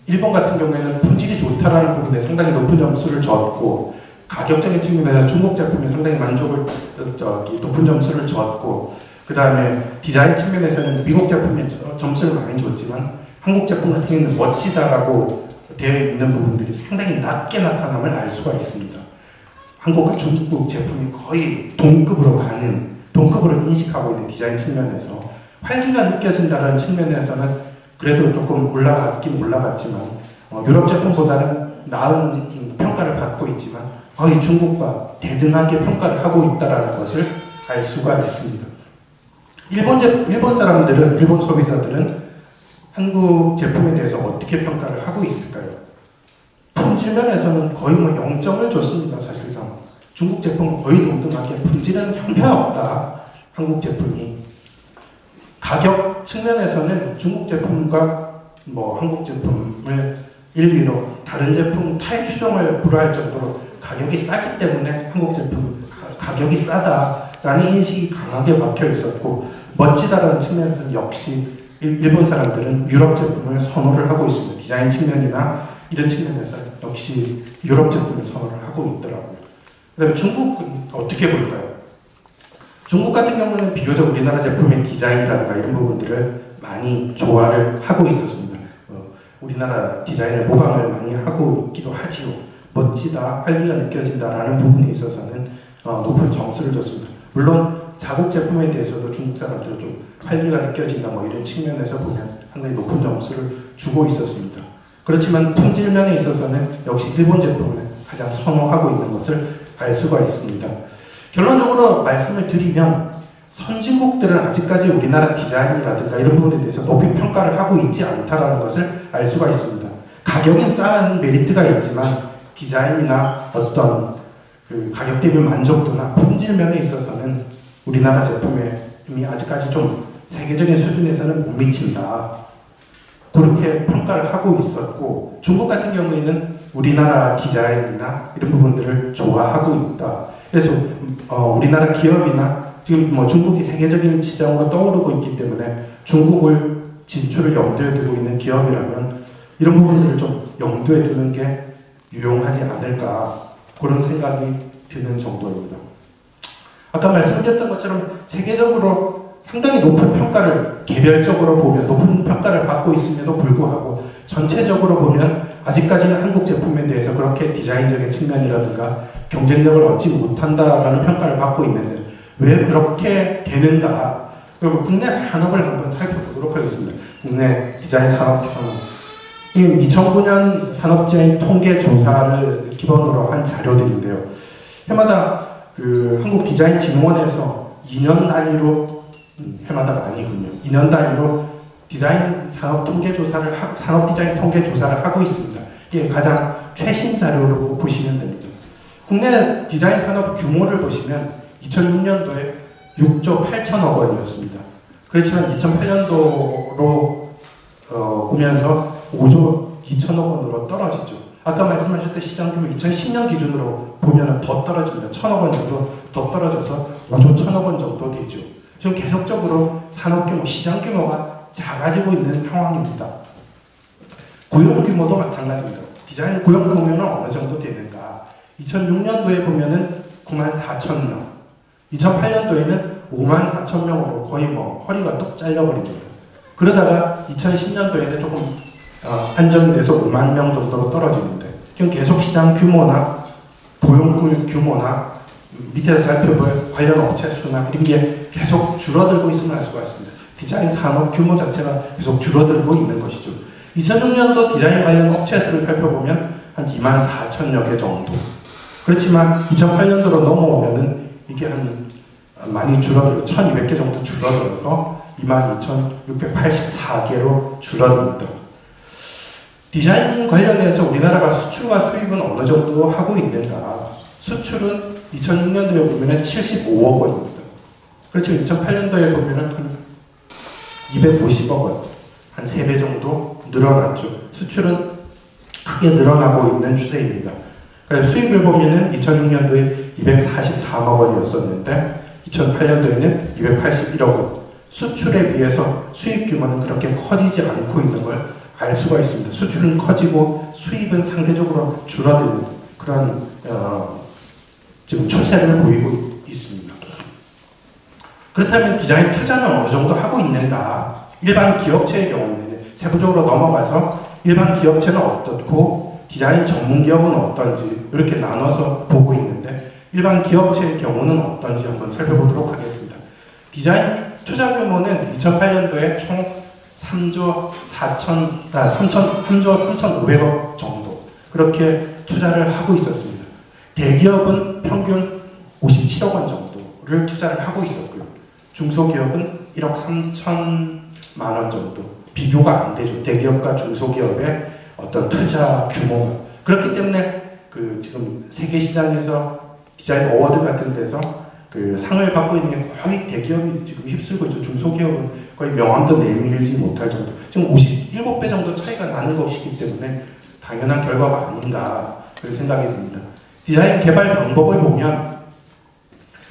일본 같은 경우에는 품질이 좋다라는 부분에 상당히 높은 점수를 줬고 가격적인 측면에서 중국 제품에 상당히 높은 점수를 줬고 그 다음에 디자인 측면에서는 미국 제품에 점수를 많이 줬지만 한국 제품 같은 경우는 멋지다라고 되어 있는 부분들이 상당히 낮게 나타남을 알 수가 있습니다. 한국과 중국 제품이 거의 동급으로 인식하고 있는 디자인 측면에서 활기가 느껴진다는 측면에서는 그래도 조금 올라갔지만 유럽 제품보다는 나은 평가를 받고 있지만 거의 중국과 대등하게 평가를 하고 있다는 것을 알 수가 있습니다. 일본 소비자들은 한국 제품에 대해서 어떻게 평가를 하고 있을까요? 품질 면에서는 거의 0점을 줬습니다. 사실상 중국 제품은 거의 동등하게 품질은 형편없다. 한국 제품이 가격 측면에서는 중국 제품과 한국 제품을 1위로 다른 제품 타의 추종을 불허할 정도로 가격이 싸기 때문에 한국 제품 가격이 싸다라는 인식이 강하게 박혀 있었고 멋지다라는 측면에서는 역시 일본 사람들은 유럽 제품을 선호를 하고 있습니다. 디자인 측면이나 이런 측면에서 역시 유럽 제품을 선호를 하고 있더라고요. 그 다음에 중국은 어떻게 볼까요? 중국 같은 경우는 비교적 우리나라 제품의 디자인이라든가 이런 부분들을 많이 좋아를 하고 있었습니다. 우리나라 디자인을 모방을 많이 하고 있기도 하지요. 멋지다, 활기가 느껴진다라는 부분에 있어서는 높은 점수를 줬습니다. 물론 자국 제품에 대해서도 중국 사람들은 좀 활기가 느껴진다 이런 측면에서 보면 상당히 높은 점수를 주고 있었습니다. 그렇지만 품질 면에 있어서는 역시 일본 제품을 가장 선호하고 있는 것을 알 수가 있습니다. 결론적으로 말씀을 드리면 선진국들은 아직까지 우리나라 디자인이라든가 이런 부분에 대해서 높이 평가를 하고 있지 않다는 것을 알 수가 있습니다. 가격이 싼 메리트가 있지만 디자인이나 어떤 가격 대비 만족도나 품질 면에 있어서는 우리나라 제품이 아직까지 좀 세계적인 수준에서는 못 미친다. 그렇게 평가를 하고 있었고 중국 같은 경우에는 우리나라 디자인이나 이런 부분들을 좋아하고 있다. 그래서 우리나라 기업이나 지금 중국이 세계적인 시장으로 떠오르고 있기 때문에 중국을 진출을 염두에 두고 있는 기업이라면 이런 부분들을 좀 염두에 두는 게 유용하지 않을까 그런 생각이 드는 정도입니다. 아까 말씀드렸던 것처럼 세계적으로 상당히 높은 평가를 개별적으로 보면 높은 평가를 받고 있음에도 불구하고 전체적으로 보면 아직까지는 한국 제품에 대해서 그렇게 디자인적인 측면이라든가 경쟁력을 얻지 못한다라는 평가를 받고 있는데 왜 그렇게 되는가? 그리고 국내 산업을 한번 살펴보도록 하겠습니다. 국내 디자인 산업 현황. 2009년 산업디자인 통계 조사를 기본으로 한 자료들인데요. 해마다 한국디자인진흥원에서 2년 단위로 해마다가 아니군요. 2년 단위로 디자인 산업 디자인 통계 조사를 하고 있습니다. 이게 가장 최신 자료로 보시면 됩니다. 국내 디자인 산업 규모를 보시면 2006년도에 6조 8천억 원이었습니다. 그렇지만 2008년도로 오면서 5조 2천억 원으로 떨어지죠. 아까 말씀하셨던 시장 규모 2010년 기준으로 보면 더 떨어집니다. 1천억 원 정도 더 떨어져서 5조 1천억 원 정도 되죠. 지금 계속적으로 산업 규모, 시장 규모가 작아지고 있는 상황입니다. 고용 규모도 마찬가지입니다. 디자인 고용 규모는 어느 정도 되는가? 2006년도에 보면은 9만 4천 명, 2008년도에는 5만 4천 명으로 거의 허리가 뚝 잘려버립니다. 그러다가 2010년도에는 조금 안정이 돼서 5만 명 정도로 떨어지는데 지금 계속 시장 규모나 고용 규모나 밑에서 살펴볼 관련 업체 수나 이런 게 계속 줄어들고 있음을 알 수가 있습니다. 디자인 산업 규모 자체가 계속 줄어들고 있는 것이죠. 2006년도 디자인 관련 업체 수를 살펴보면 한 2만 4천여 개 정도. 그렇지만 2008년도로 넘어오면은 이게 많이 줄어들고 1200개 정도 줄어들어서 22,684개로 줄어듭니다. 디자인 관련해서 우리나라가 수출과 수입은 어느 정도 하고 있는가? 수출은 2006년도에 보면 75억 원입니다. 그렇지만 2008년도에 보면 한 250억 원, 한 3배 정도 늘어났죠. 수출은 크게 늘어나고 있는 추세입니다. 그래서 수입을 보면 2006년도에 244억 원이었었는데 2008년도에는 281억 원. 수출에 비해서 수입 규모는 그렇게 커지지 않고 있는 걸 알 수가 있습니다. 수출은 커지고 수입은 상대적으로 줄어드는 그런 지금 추세를 보이고 있습니다. 그렇다면 디자인 투자는 어느 정도 하고 있는가? 일반 기업체의 경우는 세부적으로 넘어가서 일반 기업체는 어떻고 디자인 전문 기업은 어떤지 이렇게 나눠서 보고 있는데 일반 기업체의 경우는 어떤지 한번 살펴보도록 하겠습니다. 디자인 투자 규모는 2008년도에 총 3조 3,500억 정도 그렇게 투자를 하고 있었습니다. 대기업은 평균 57억 원 정도를 투자를 하고 있었고요. 중소기업은 1억 3천만 원 정도. 비교가 안 되죠. 대기업과 중소기업의 어떤 투자 규모가. 그렇기 때문에 지금 세계 시장에서 디자인 어워드 같은 데서 상을 받고 있는 게 거의 대기업이 지금 휩쓸고 있죠. 중소기업은 거의 명함도 내밀지 못할 정도. 지금 57배 정도 차이가 나는 것이기 때문에 당연한 결과가 아닌가 그런 생각이 듭니다. 디자인 개발 방법을 보면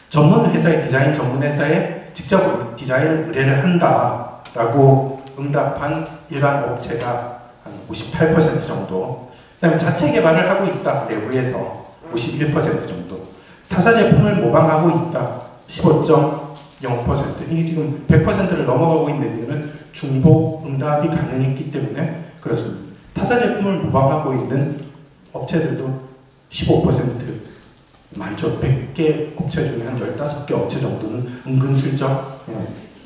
전문 회사의 디자인 전문 회사에 직접 디자인 의뢰를 한다라고 응답한 일반 업체가 한 58% 정도. 그다음에 자체 개발을 하고 있다 내부에서 51% 정도. 타사 제품을 모방하고 있다 15.0%. 이게 지금 100%를 넘어가고 있는 이유는 중복 응답이 가능했기 때문에 그렇습니다. 타사 제품을 모방하고 있는 업체들도 15% 많죠. 100개 업체 중에 한 15개 업체 정도는 은근슬쩍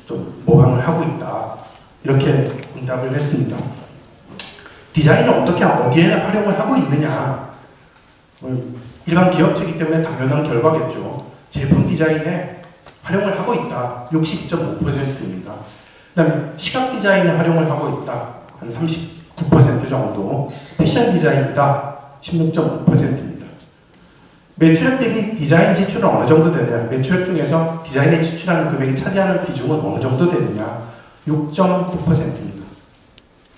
좀 모방을 하고 있다. 이렇게 응답을 했습니다. 디자인을 어떻게 어디에 활용을 하고 있느냐. 일반 기업체이기 때문에 당연한 결과겠죠. 제품 디자인에 활용을 하고 있다. 62.5%입니다. 그 다음에 시각 디자인에 활용을 하고 있다. 한 39% 정도. 패션 디자인이다. 16.9%입니다. 매출액 대비 디자인 지출은 어느 정도 되느냐. 매출액 중에서 디자인에 지출하는 금액이 차지하는 비중은 어느 정도 되느냐. 6.9%입니다.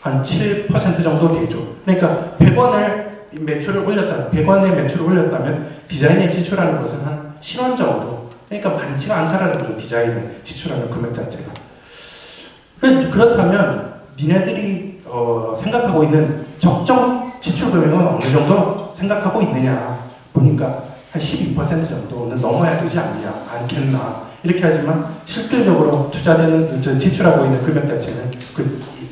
한 7% 정도 되죠. 그러니까 100원을 매출을 올렸다면, 100원의 매출을 올렸다면 디자인에 지출하는 것은 한 7원 정도. 그러니까 많지가 않다라는 거죠. 디자인에 지출하는 금액 자체가. 그렇다면 니네들이 생각하고 있는 적정 지출 금액은 어느 정도 생각하고 있느냐 보니까 한 12% 정도는 넘어야 되지 않겠나 이렇게 하지만 실질적으로 투자되는 지출하고 있는 금액 자체는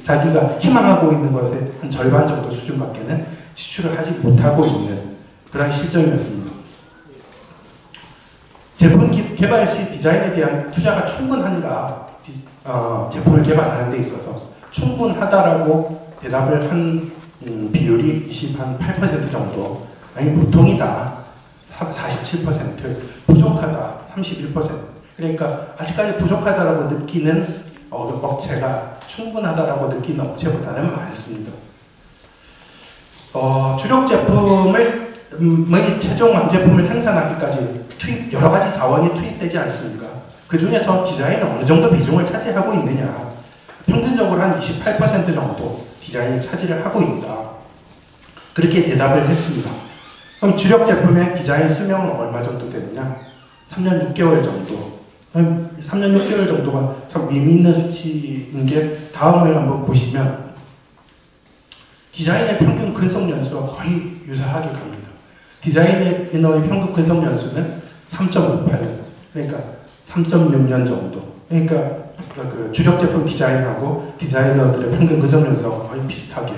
자기가 희망하고 있는 것의 한 절반 정도 수준밖에는 지출을 하지 못하고 있는 그런 실정이었습니다. 제품 개발 시 디자인에 대한 투자가 충분한가? 제품을 개발하는 데 있어서 충분하다라고 대답을 한 비율이 28% 정도. 아니 보통이다. 47%. 부족하다. 31%. 그러니까 아직까지 부족하다라고 느끼는 업체가 충분하다라고 느끼는 업체보다는 많습니다. 주력 제품을 최종 완제품을 생산하기까지 여러 가지 자원이 투입되지 않습니까? 그 중에서 디자인은 어느 정도 비중을 차지하고 있느냐? 평균적으로 한 28% 정도 디자인이 차지를 하고 있다. 그렇게 대답을 했습니다. 그럼 주력 제품의 디자인 수명은 얼마 정도 되느냐? 3년 6개월 정도. 3년 6개월 정도가 참 의미 있는 수치인 게 다음을 한번 보시면 디자인의 평균 근속 연수와 거의 유사하게 갑니다. 디자인의 인어의 평균 근속 연수는 3.58년, 그러니까 3.6년 정도. 그러니까 그 주력 제품 디자인하고 디자이너들의 평균 근속 연수와 거의 비슷하게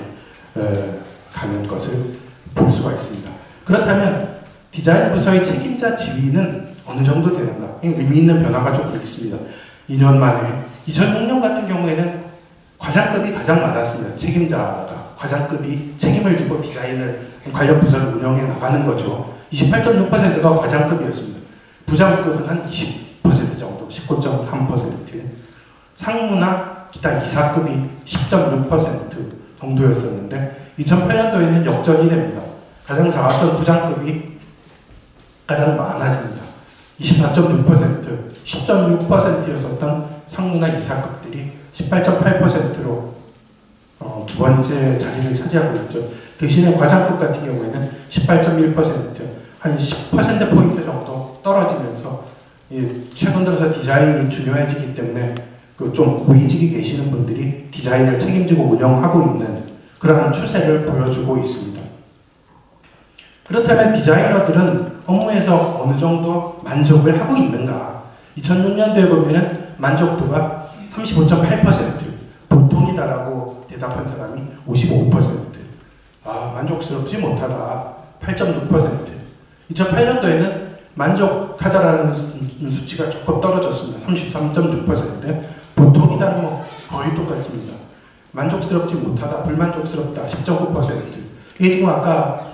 가는 것을 볼 수가 있습니다. 그렇다면 디자인 부서의 책임자 지위는 어느 정도 되는가? 의미 있는 변화가 조금 있습니다. 2년 만에 2006년 같은 경우에는 과장급이 가장 많았습니다. 책임자가 과장급이 책임을 지고 디자인을 관련 부서를 운영해 나가는 거죠. 28.6%가 과장급이었습니다. 부장급은 한 20% 정도, 19.3%. 상무나 기타 이사급이 10.6% 정도였었는데 2008년도에는 역전이 됩니다. 가장 작았던 부장급이 가장 많아집니다. 24.6%, 10.6%였었던 상무나 이사급들이 18.8%로 두 번째 자리를 차지하고 있죠. 대신에 과장급 같은 경우에는 18.1%, 한 10%포인트 정도 떨어지면서 최근 들어서 디자인이 중요해지기 때문에 좀 고위직에 계시는 분들이 디자인을 책임지고 운영하고 있는 그러한 추세를 보여주고 있습니다. 그렇다면 디자이너들은 업무에서 어느 정도 만족을 하고 있는가? 2006년도에 보면은 만족도가 35.8%, 보통이다라고 대답한 사람이 55%, 만족스럽지 못하다 8.6%. 2008년도에는 만족하다라는 수치가 조금 떨어졌습니다. 33.6%. 보통이다는 거의 똑같습니다. 만족스럽지 못하다, 불만족스럽다 10.9%. 이게 지금 아까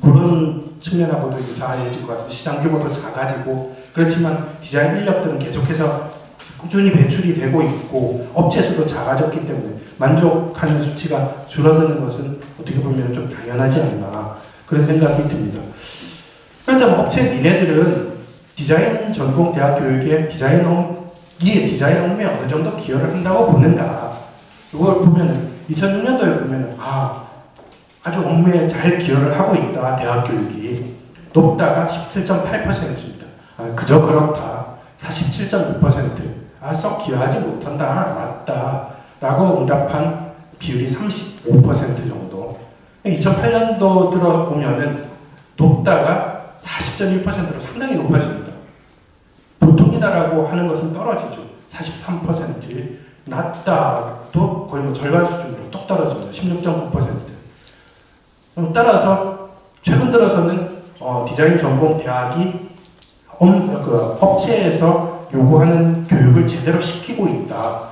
그런 측면하고도 유사해질 것 같습니다. 시장 규모도 작아지고 그렇지만 디자인 인력들은 계속해서 꾸준히 배출이 되고 있고 업체 수도 작아졌기 때문에 만족하는 수치가 줄어드는 것은 어떻게 보면 좀 당연하지 않나 그런 생각이 듭니다. 그렇다면 업체 니네들은 디자인 전공 대학 교육에 디자인 업무에 어느 정도 기여를 한다고 보는가? 이걸 보면은 2006년도에 보면은 아주 업무에 잘 기여를 하고 있다. 대학 교육이 높다가 17.8%입니다. 그저 그렇다. 47.2%. 썩 기여하지 못한다. 낮다. 라고 응답한 비율이 35% 정도. 2008년도 들어오면은 높다가 40.1%로 상당히 높아집니다. 보통이다라고 하는 것은 떨어지죠. 43%. 낮다도 거의 절반 수준으로 뚝 떨어집니다. 16.9%. 따라서 최근 들어서는 디자인 전공 대학이 업체에서 요구하는 교육을 제대로 시키고 있다.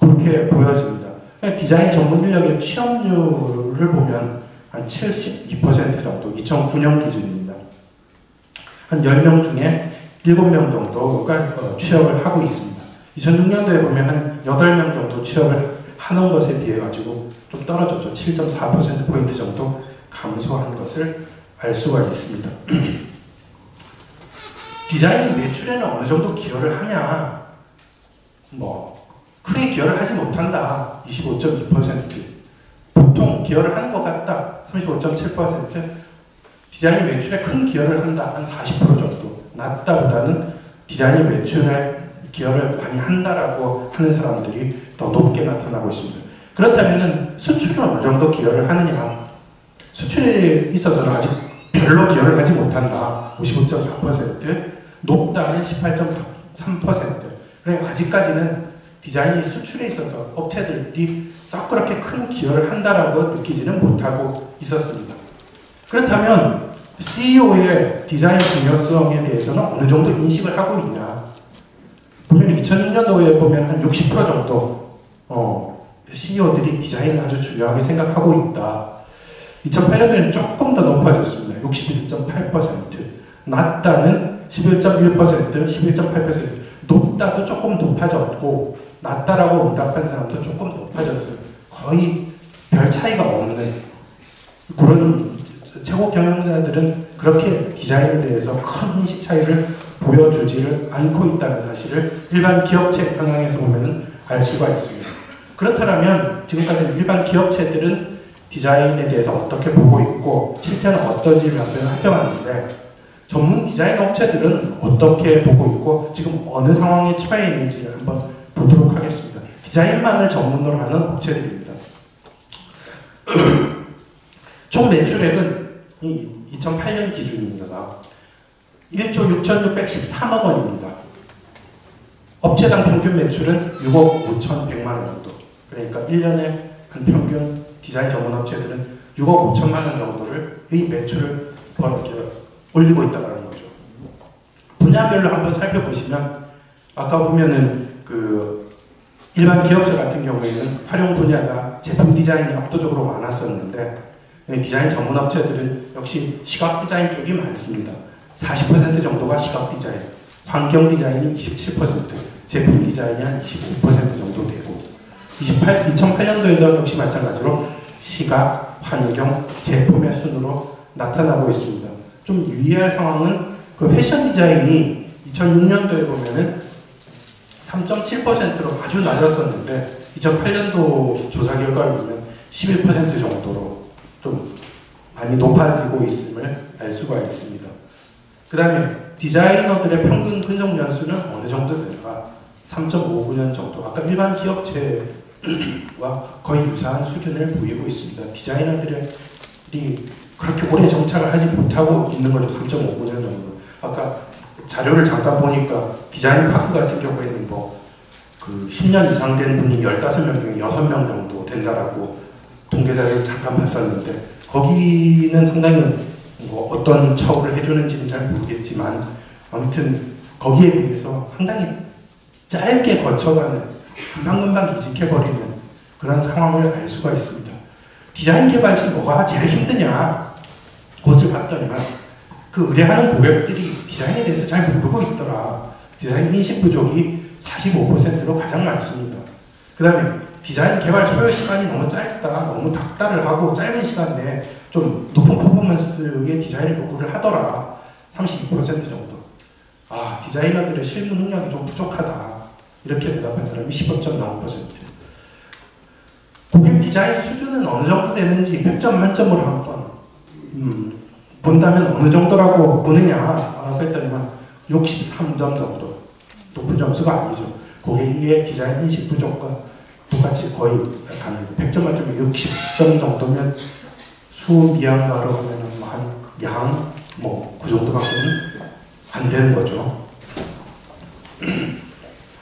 그렇게 보여집니다. 디자인 전문 인력의 취업률을 보면 한 72% 정도, 2009년 기준입니다. 한 10명 중에 7명 정도가 취업을 하고 있습니다. 2006년도에 보면 한 8명 정도 취업을 하는 것에 비해 가지고 좀 떨어졌죠. 7.4%포인트 정도 감소한 것을 알 수가 있습니다. 디자인 매출에는 어느 정도 기여를 하냐? 크게 기여를 하지 못한다. 25.2%. 보통 기여를 하는 것 같다. 35.7%. 디자인 매출에 큰 기여를 한다. 한 40% 정도. 낮다보다는 디자인 매출에 기여를 많이 한다라고 하는 사람들이 더 높게 나타나고 있습니다. 그렇다면 수출은 어느 정도 기여를 하느냐? 수출에 있어서는 아직 별로 기여를 하지 못한다. 55.4%. 높다는 18.3%. 그래 아직까지는 디자인이 수출에 있어서 업체들이 썩 그렇게 큰 기여를 한다라고 느끼지는 못하고 있었습니다. 그렇다면 CEO의 디자인 중요성에 대해서는 어느 정도 인식을 하고 있냐? 보면 2006년도에 보면 한 60% 정도 CEO들이 디자인을 아주 중요하게 생각하고 있다. 2008년도에는 조금 더 높아졌습니다. 61.8%. 낮다는 11.1%, 11.8%. 높다도 조금 높아졌고 낮다라고 응답한 사람도 조금 높아졌어요. 거의 별 차이가 없는 그런 최고 경영자들은 그렇게 디자인에 대해서 큰 인식 차이를 보여주지를 않고 있다는 사실을 일반 기업체 경향에서 보면 알 수가 있습니다. 그렇다면 지금까지 일반 기업체들은 디자인에 대해서 어떻게 보고 있고 실제는 어떤지를 한번 살펴봤는데 전문 디자인 업체들은 어떻게 보고 있고 지금 어느 상황에 처해 있는지 한번 보도록 하겠습니다. 디자인만을 전문으로 하는 업체들입니다. 총 매출액은 2008년 기준입니다. 1조 6,613억 원입니다. 업체당 평균 매출은 6억 5,100만 원 정도. 그러니까 1년에 한 평균 디자인 전문 업체들은 6억 5천만 원 정도를 이 매출을 올리고 있다는 거죠. 분야별로 한번 살펴보시면 아까 보면은 그 일반 기업체 같은 경우에는 활용 분야가 제품 디자인이 압도적으로 많았었는데 디자인 전문 업체들은 역시 시각 디자인 쪽이 많습니다. 40% 정도가 시각 디자인, 환경 디자인이 27%, 제품 디자인이 한 25% 정도 되고 2008년도에도 역시 마찬가지로 시각, 환경, 제품의 순으로 나타나고 있습니다. 좀 유의할 상황은 그 패션 디자인이 2006년도에 보면은 3.7%로 아주 낮았었는데 2008년도 조사 결과를 보면 11% 정도로 좀 많이 높아지고 있음을 알 수가 있습니다. 그 다음에 디자이너들의 평균 근속 연수는 어느 정도 될까? 3.59년 정도. 아까 일반 기업체와 거의 유사한 수준을 보이고 있습니다. 디자이너들이 그렇게 오래 정착을 하지 못하고 있는 거죠. 3.59년 정도. 아까 자료를 잠깐 보니까 디자인 파크 같은 경우에는 그 10년 이상 된 분이 15명 중에 6명 정도 된다라고 통계자료를 잠깐 봤었는데 거기는 상당히 어떤 처우를 해주는지는 잘 모르겠지만 아무튼 거기에 비해서 상당히 짧게 거쳐가는 금방금방 이직해버리는 그런 상황을 알 수가 있습니다. 디자인 개발 시 뭐가 제일 힘드냐 그것을 봤더니만 그 의뢰하는 고객들이 디자인에 대해서 잘 모르고 있더라. 디자인 인식 부족이 45%로 가장 많습니다. 그 다음에 디자인 개발 소요 시간이 너무 짧다, 너무 닥달을 하고 짧은 시간 내에 좀 높은 퍼포먼스의 디자인을 요구를 하더라. 32% 정도. 아, 디자이너들의 실무 능력이 좀 부족하다. 이렇게 대답한 사람이 15.0%. 고객 디자인 수준은 어느 정도 되는지 100점 만점으로 한번 본다면 어느 정도라고 보느냐 했더니만 63점 정도. 높은 점수가 아니죠. 고객의 디자인 인식 부족과 똑같이 거의 갑니다. 100점 만점에 60점 정도면 수미양가로 하면 한 양, 그 정도밖에는 안 되는 거죠.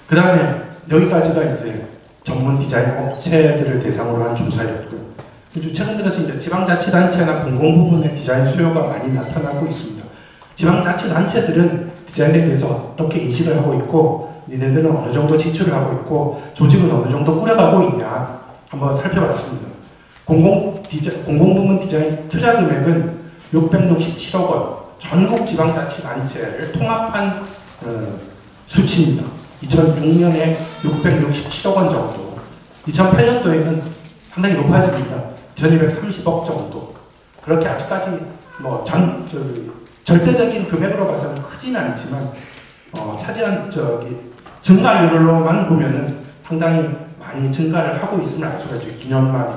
그 다음에 여기까지가 이제 전문 디자인 업체들을 대상으로 한 조사였고요. 최근 들어서 이제 지방자치단체나 공공부문의 디자인 수요가 많이 나타나고 있습니다. 지방자치단체들은 디자인에 대해서 어떻게 인식을 하고 있고 니네들은 어느 정도 지출을 하고 있고 조직은 어느 정도 꾸려가고 있냐 한번 살펴봤습니다. 공공부문 디자인 투자 금액은 667억 원, 전국 지방자치단체를 통합한 수치입니다. 2006년에 667억 원 정도, 2008년도에는 상당히 높아집니다. 1230억 정도. 그렇게 아직까지 절대적인 금액으로 봐서는 크진 않지만 차지한 증가율로만 보면은 상당히 많이 증가를 하고 있음을 알 수가 있죠. 2년 만에.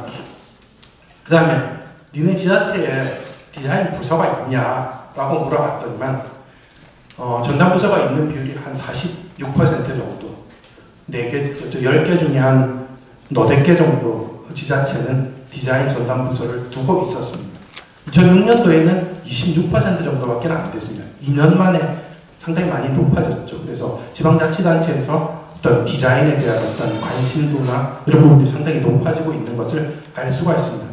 그 다음에 니네 지자체에 디자인 부서가 있냐라고 물어봤더니만 전담 부서가 있는 비율이 한 46% 정도. 10개 중에 한 4개 정도 지자체는 디자인 전담 부서를 두고 있었습니다. 2006년도에는 26% 정도밖에 안 됐습니다. 2년 만에 상당히 많이 높아졌죠. 그래서 지방자치단체에서 어떤 디자인에 대한 어떤 관심도나 이런 부분들이 상당히 높아지고 있는 것을 알 수가 있습니다.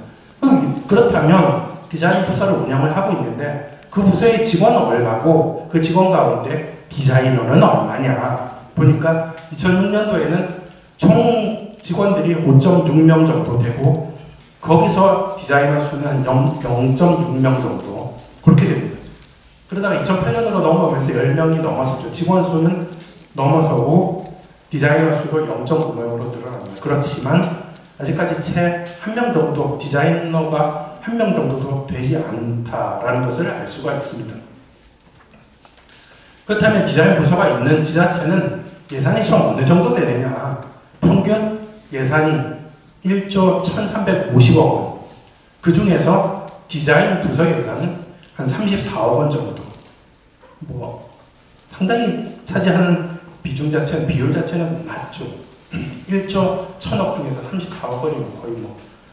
그렇다면 디자인 부서를 운영을 하고 있는데 그 부서의 직원은 얼마고 그 직원 가운데 디자이너는 얼마냐 보니까 2006년도에는 총 직원들이 5.6명 정도 되고 거기서 디자이너 수는 한 0.6명 정도 그렇게 됩니다. 그러다가 2008년으로 넘어가면서 10명이 넘어섰죠. 직원 수는 넘어서고 디자이너 수가 0.9명으로 늘어납니다. 그렇지만 아직까지 채 한 명 정도, 디자이너가 한 명 정도도 되지 않다라는 것을 알 수가 있습니다. 그렇다면 디자인 부서가 있는 지자체는 예산이 좀 어느 정도 되느냐? 평균 예산이 1조 1,350억 원. 그 중에서 디자인 부서 예산은 한 34억 원 정도. 상당히 차지하는 비중 자체는, 비율 자체는 낮죠. 1조 1,000억 중에서 34억 원이면 거의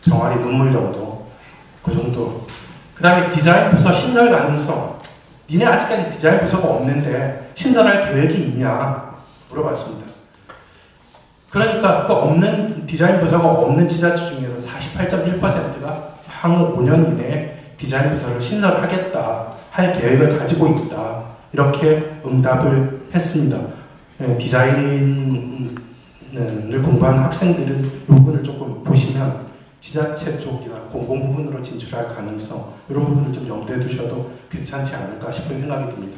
병아리 눈물 정도. 그 정도. 그 다음에 디자인 부서 신설 가능성. 니네 아직까지 디자인 부서가 없는데 신설할 계획이 있냐? 물어봤습니다. 그러니까 그 없는 디자인 부서가 없는 지자체 중에서 48.1%가 향후 5년 이내에 디자인 부서를 신설하겠다 할 계획을 가지고 있다. 이렇게 응답을 했습니다. 디자인을 공부하는 학생들은 이 부분을 조금 보시면 지자체 쪽이나 공공 부분으로 진출할 가능성 이런 부분을 좀 염두에 두셔도 괜찮지 않을까 싶은 생각이 듭니다.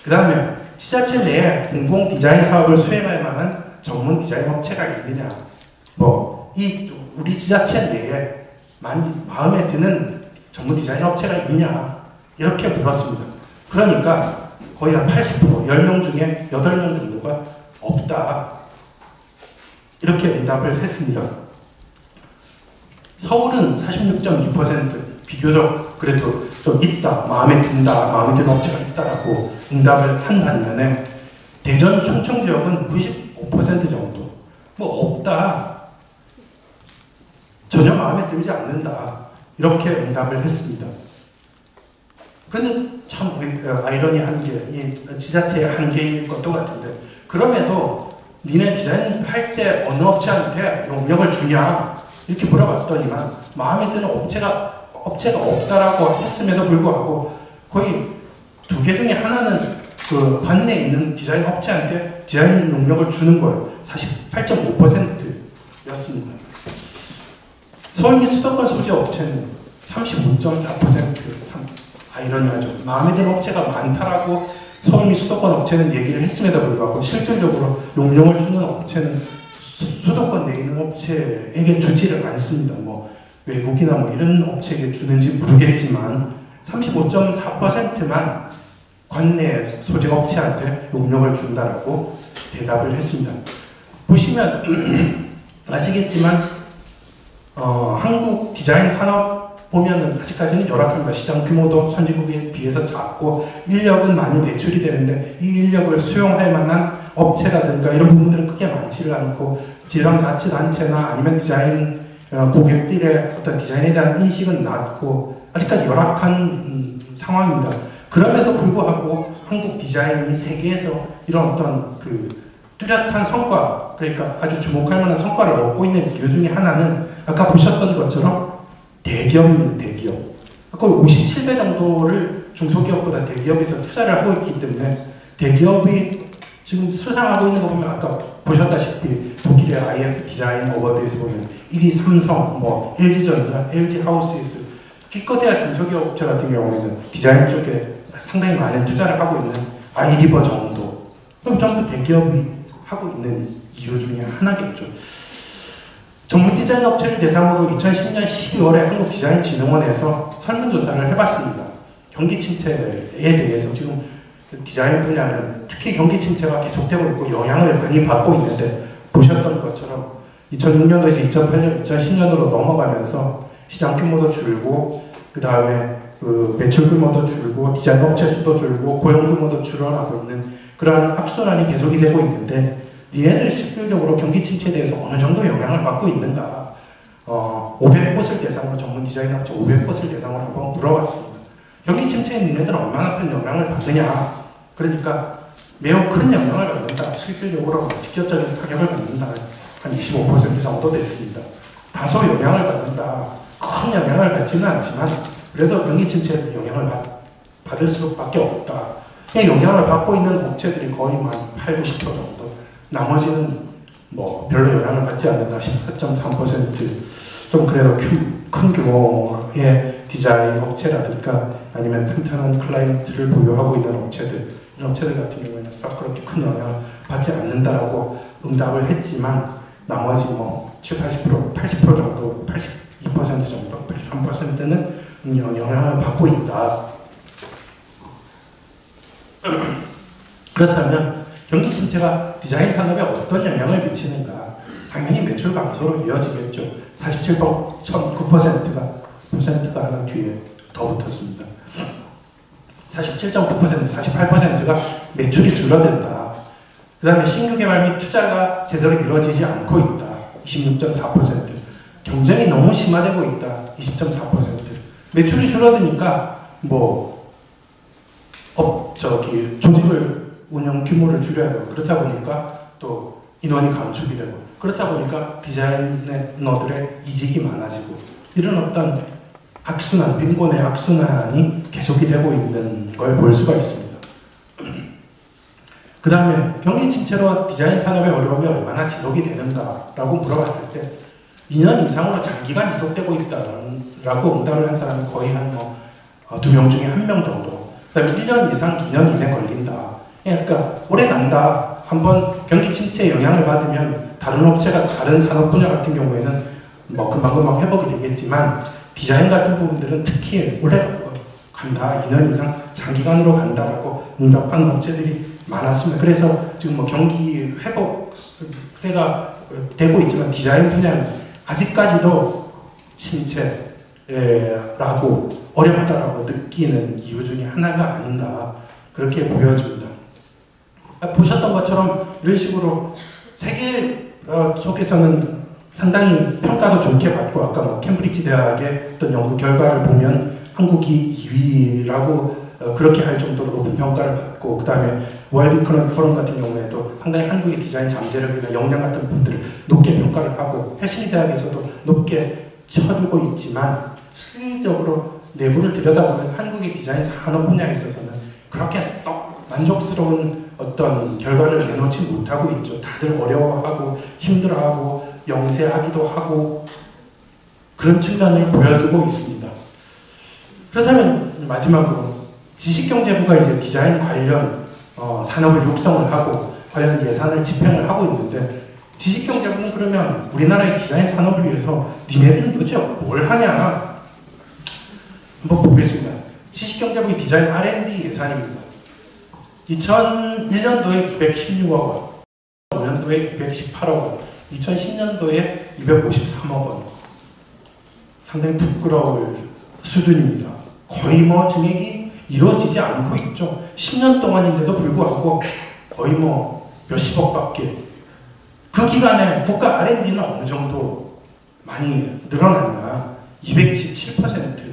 그 다음에 지자체 내에 공공 디자인 사업을 수행할 만한 전문 디자인 업체가 있느냐, 우리 지자체 내에 마음에 드는 전문 디자인 업체가 있냐 이렇게 물었습니다. 그러니까 거의 한 80%, 10명 중에 8명 정도가 없다 이렇게 응답을 했습니다. 서울은 46.2% 비교적 그래도 좀 있다, 마음에 든다, 마음에 드는 업체가 있다라고 응답을 한 반면에 대전, 충청 지역은 95% 정도 없다, 전혀 마음에 들지 않는다 이렇게 응답을 했습니다. 근데 참 아이러니한 게 이 지자체의 한계일 것도 같은데 그럼에도 니네 디자인 할 때 어느 업체한테 용역을 주냐 이렇게 물어봤더니만 마음에 드는 업체가 없다라고 했음에도 불구하고 거의 2개 중에 하나는 그 관내에 있는 디자인 업체한테 디자인 용역을 주는 거예요. 48.5%였습니다. 서울 및 수도권 소재 업체는 35.4%. 참 아이러니하죠. 마음에 드는 업체가 많다라고 서울 및 수도권 업체는 얘기를 했음에도 불구하고 실질적으로 용역을 주는 업체는 수도권 내에 있는 업체에게 주지를 않습니다. 외국이나 이런 업체에게 주는지 모르겠지만 35.4%만 관내 소재 업체한테 용역을 준다라고 대답을 했습니다. 보시면 아시겠지만 한국 디자인 산업 보면은 아직까지는 열악합니다. 시장 규모도 선진국에 비해서 작고 인력은 많이 배출이 되는데 이 인력을 수용할 만한 업체라든가 이런 부분들은 크게 많지를 않고 지방자치단체나 아니면 디자인 고객들의 어떤 디자인에 대한 인식은 낮고 아직까지 열악한 상황입니다. 그럼에도 불구하고 한국 디자인이 세계에서 이런 어떤 뚜렷한 성과, 그러니까 아주 주목할 만한 성과를 얻고 있는 이유 중에 하나는 아까 보셨던 것처럼 대기업입니다. 대기업. 거의 57배 정도를 중소기업보다 대기업에서 투자를 하고 있기 때문에 대기업이 지금 수상하고 있는 거 보면 아까 보셨다시피 독일의 IF 디자인 어워드에서 보면 1위 삼성, LG전자, LG하우스에서 기껏해야 중소기업 업체 같은 경우에는 디자인 쪽에 상당히 많은 투자를 하고 있는 아이리버 정도. 그럼 전부 대기업이 하고 있는 이유 중에 하나겠죠. 전문 디자인 업체를 대상으로 2010년 12월에 한국디자인진흥원에서 설문조사를 해봤습니다. 경기 침체에 대해서 지금 디자인 분야는 특히 경기 침체가 계속되고 있고 영향을 많이 받고 있는데 보셨던 것처럼 2006년도에서 2008년, 2010년으로 넘어가면서 시장 규모도 줄고 그 다음에 매출 규모도 줄고 디자인 업체 수도 줄고 고용 규모도 줄어나고 있는 그러한 악순환이 계속이 되고 있는데 니네들 실질적으로 경기 침체에 대해서 어느 정도 영향을 받고 있는가 500곳을 대상으로 전문 디자인 업체 500곳을 대상으로 한번 물어봤습니다. 경기 침체에 니네들 얼마나 큰 영향을 받느냐 그러니까 매우 큰 영향을 받는다. 실질적으로 직접적인 타격을 받는다. 한 25% 정도 됐습니다. 다소 영향을 받는다. 큰 영향을 받지는 않지만 그래도 경기 침체에 영향을 받을 수밖에 없다. 영향을 받고 있는 업체들이 거의 한 8, 90% 정도. 나머지는 별로 영향을 받지 않는다. 14.3%좀 그래도 큰 규모의 디자인 업체라든가 아니면 튼튼한 클라이언트를 보유하고 있는 업체들 이런 업체들 같은 경우에는 썩 그렇게 큰 영향을 받지 않는다라고 응답을 했지만 나머지 뭐 70, 80%, 80% 정도, 82% 정도, 83%는 영향을 받고 있다. 그렇다면 경기 침체가 디자인 산업에 어떤 영향을 미치는가? 당연히 매출 감소로 이어지겠죠. 47.9%가 하나 뒤에 더 붙었습니다. 47.9%, 48%가 매출이 줄어든다. 그 다음에 신규 개발 및 투자가 제대로 이루어지지 않고 있다. 26.4%. 경쟁이 너무 심화되고 있다. 20.4%. 매출이 줄어드니까 조직을 운영 규모를 줄여야 되고, 그렇다 보니까 또 인원이 감축이 되고, 그렇다 보니까 디자이너들의 이직이 많아지고, 이런 어떤 악순환, 빈곤의 악순환이 계속이 되고 있는 걸 볼 수가 있습니다. 그 다음에 경기 침체로 디자인 산업의 어려움이 얼마나 지속이 되는가라고 물어봤을 때 2년 이상으로 장기간 지속되고 있다라고 응답을 한 사람이 거의 한 2명 중에 1명 정도. 그 다음에 1년 이상, 2년 이내 걸린다. 그러니까 오래 간다. 한번 경기 침체에 영향을 받으면 다른 업체가 다른 산업 분야 같은 경우에는 금방금방 회복이 되겠지만 디자인 같은 부분들은 특히 오래 간다. 2년 이상 장기간으로 간다라고 응답한 업체들이 많았습니다. 그래서 지금 경기 회복세가 되고 있지만 디자인 분야는 아직까지도 침체라고 어렵다라고 느끼는 이유 중에 하나가 아닌가 그렇게 보여집니다. 보셨던 것처럼 이런 식으로 세계 속에서는 상당히 평가도 좋게 받고 아까 캠브리지 대학의 어떤 연구 결과를 보면 한국이 2위라고 그렇게 할 정도로 높은 평가를 받고 그 다음에 월드 이코노믹 포럼 같은 경우에도 상당히 한국의 디자인 잠재력이나 역량 같은 부분들을 높게 평가를 하고 헬싱키 대학에서도 높게 쳐주고 있지만 실질적으로 내부를 들여다보면 한국의 디자인 산업 분야에 있어서는 그렇게 썩 만족스러운 어떤 결과를 내놓지 못하고 있죠. 다들 어려워하고 힘들어하고 영세하기도 하고 그런 측면을 보여주고 있습니다. 그렇다면 마지막으로 지식경제부가 이제 디자인 관련 산업을 육성을 하고 관련 예산을 집행을 하고 있는데 지식경제부는 그러면 우리나라의 디자인 산업을 위해서 니네들은 도대체 뭘 하냐 한번 보겠습니다. 지식경제부의 디자인 R&D 예산입니다. 2001년도에 216억 원, 2005년도에 218억 원, 2010년도에 253억 원. 상당히 부끄러울 수준입니다. 거의 증액이 이루어지지 않고 있죠. 10년 동안인데도 불구하고 거의 몇십억밖에. 그 기간에 국가 R&D는 어느 정도 많이 늘어났나? 227%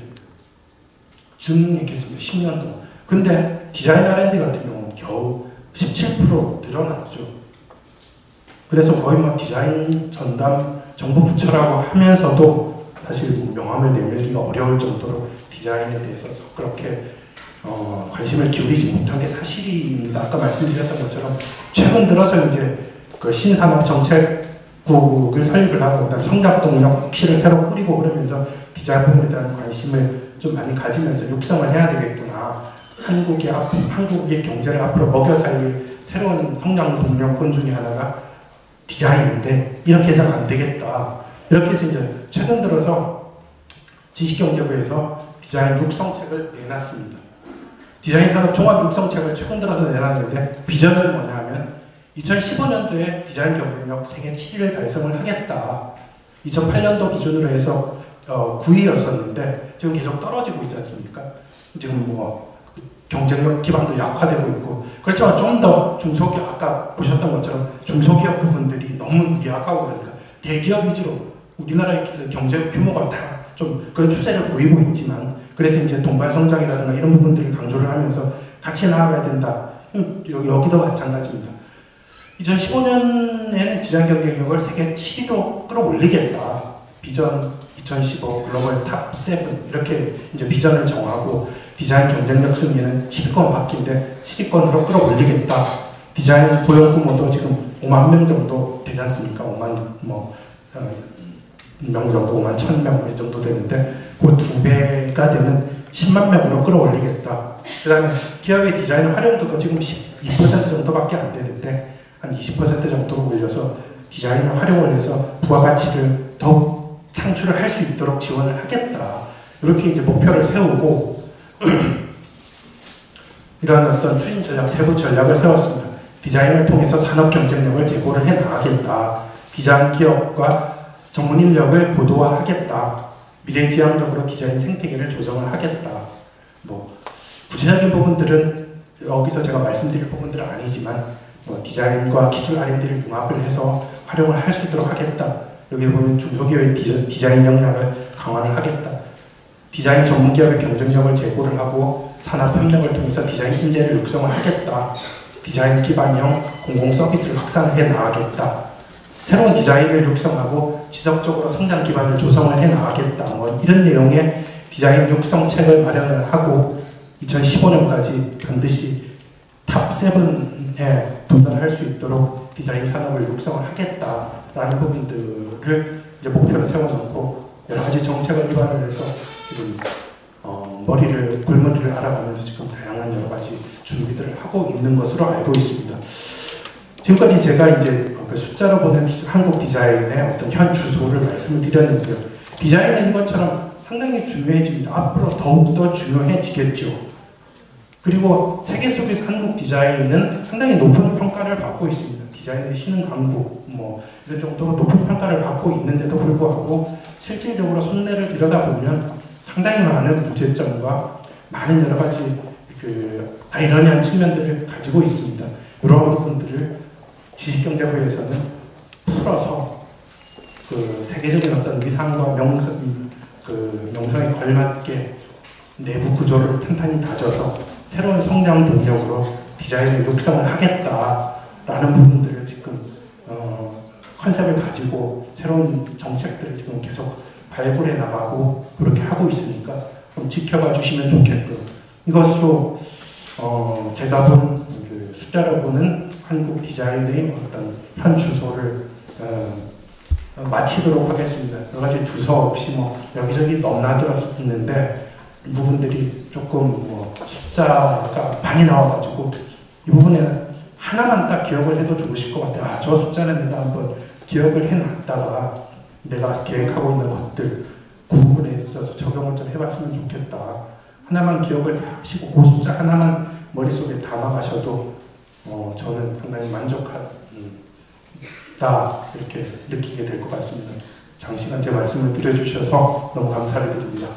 증액했습니다. 10년 동안. 근데 디자인 R&D 같은 경우는 겨우 17% 늘어났죠. 그래서 거의 디자인 전담 정부 부처라고 하면서도 사실 명함을 내밀기가 어려울 정도로 디자인에 대해서 그렇게 관심을 기울이지 못한 게 사실입니다. 아까 말씀드렸던 것처럼 최근 들어서 이제 그 신산업 정책국을 설립을 하고 그다음 성장동력실을 새로 꾸리고 그러면서 디자인 부분에 대한 관심을 좀 많이 가지면서 육성을 해야 되겠구나. 한국의 경제를 앞으로 먹여 살릴 새로운 성장 동력군 중에 하나가 디자인인데 이렇게 해서는 안 되겠다. 이렇게 해서 이제 최근 들어서 지식경제부에서 디자인 육성책을 내놨습니다. 디자인 산업 종합 육성책을 최근 들어서 내놨는데 비전은 뭐냐 하면 2015년도에 디자인 경쟁력 세계 7위를 달성을 하겠다. 2008년도 기준으로 해서 9위였었는데 지금 계속 떨어지고 있지 않습니까? 지금 경쟁력 기반도 약화되고 있고 그렇지만 좀 더 중소기업 아까 보셨던 것처럼 중소기업 부분들이 너무 미약하고 그러니까 대기업 위주로 우리나라의 경제 규모가 다 좀 그런 추세를 보이고 있지만 그래서 이제 동반 성장이라든가 이런 부분들을 강조를 하면서 같이 나아가야 된다. 여기도 마찬가지입니다. 2015년에는 디자인 경쟁력을 세계 7위로 끌어올리겠다. 비전 2015 글로벌 탑 7 이렇게 이제 비전을 정하고 디자인 경쟁력 순위는 10위권 바뀐데 7위권으로 끌어올리겠다. 디자인 고용 규모도 지금 5만 명 정도 되지 않습니까? 5만 명 정도, 5만 1,000명 정도 되는데 그 2배가 되는 10만 명으로 끌어올리겠다. 그 다음에 기업의 디자인 활용도도 지금 12% 정도밖에 안 되는데 한 20% 정도로 올려서 디자인을 활용을 해서 부가가치를 더욱 창출을 할 수 있도록 지원을 하겠다. 이렇게 이제 목표를 세우고 이러한 어떤 추진 전략, 세부 전략을 세웠습니다. 디자인을 통해서 산업 경쟁력을 제고를 해 나가겠다. 디자인 기업과 전문 인력을 고도화하겠다. 미래지향적으로 디자인 생태계를 조성을 하겠다. 뭐 구체적인 부분들은 여기서 제가 말씀드릴 부분들은 아니지만 뭐 디자인과 기술 R&D를 융합을 해서 활용을 할 수 있도록 하겠다. 여기 보면 중소기업의 디자인 역량을 강화를 하겠다. 디자인 전문기업의 경쟁력을 제고를 하고 산업 협력을 통해서 디자인 인재를 육성을 하겠다. 디자인 기반형 공공 서비스를 확산해 나가겠다. 새로운 디자인을 육성하고 지속적으로 성장 기반을 조성을 해 나가겠다. 뭐 이런 내용의 디자인 육성책을 마련을 하고 2015년까지 반드시 탑7에 도전할 수 있도록 디자인 산업을 육성을 하겠다라는 부분들을 이제 목표로 세워놓고 여러 가지 정책을 기반을 해서 지금 골머리를 알아가면서 지금 다양한 여러 가지 준비들을 하고 있는 것으로 알고 있습니다. 지금까지 제가 이제 그 숫자로 보는 한국 디자인의 어떤 현 주소를 말씀을 드렸는데요. 디자인은 이것처럼 상당히 중요해집니다. 앞으로 더욱더 중요해지겠죠. 그리고 세계 속에서 한국 디자인은 상당히 높은 평가를 받고 있습니다. 디자인의 신흥 강국, 뭐 이런 정도로 높은 평가를 받고 있는데도 불구하고 실질적으로 손내를 들여다보면 상당히 많은 문제점과 많은 여러 가지 그 아이러니한 측면들을 가지고 있습니다. 이런 부분들을 지식경제부에서는 풀어서 그 세계적인 어떤 위상과 명성에 걸맞게 내부 구조를 탄탄히 다져서 새로운 성장 동력으로 디자인을 육성을 하겠다라는 부분들을 지금 컨셉을 가지고 새로운 정책들을 지금 계속 발굴해 나가고 그렇게 하고 있으니까 좀 지켜봐 주시면 좋겠고요. 이것으로 제가 본 그 숫자로 보는 한국 디자인의 어떤 현 주소를 마치도록 하겠습니다. 여러 가지 두서없이 뭐 여기저기 넘나들었는데 부분들이 조금 뭐 숫자가 많이 나와가지고 이 부분에는 하나만 딱 기억을 해도 좋으실 것 같아요. 아, 저 숫자는 내가 한번 기억을 해놨다가 내가 계획하고 있는 것들 그 부분에 있어서 적용을 좀 해봤으면 좋겠다. 하나만 기억을 하시고 그 숫자 하나만 머릿속에 담아가셔도 저는 상당히 만족하다 이렇게 느끼게 될 것 같습니다. 장시간 제 말씀을 들어주셔서 너무 감사를 드립니다.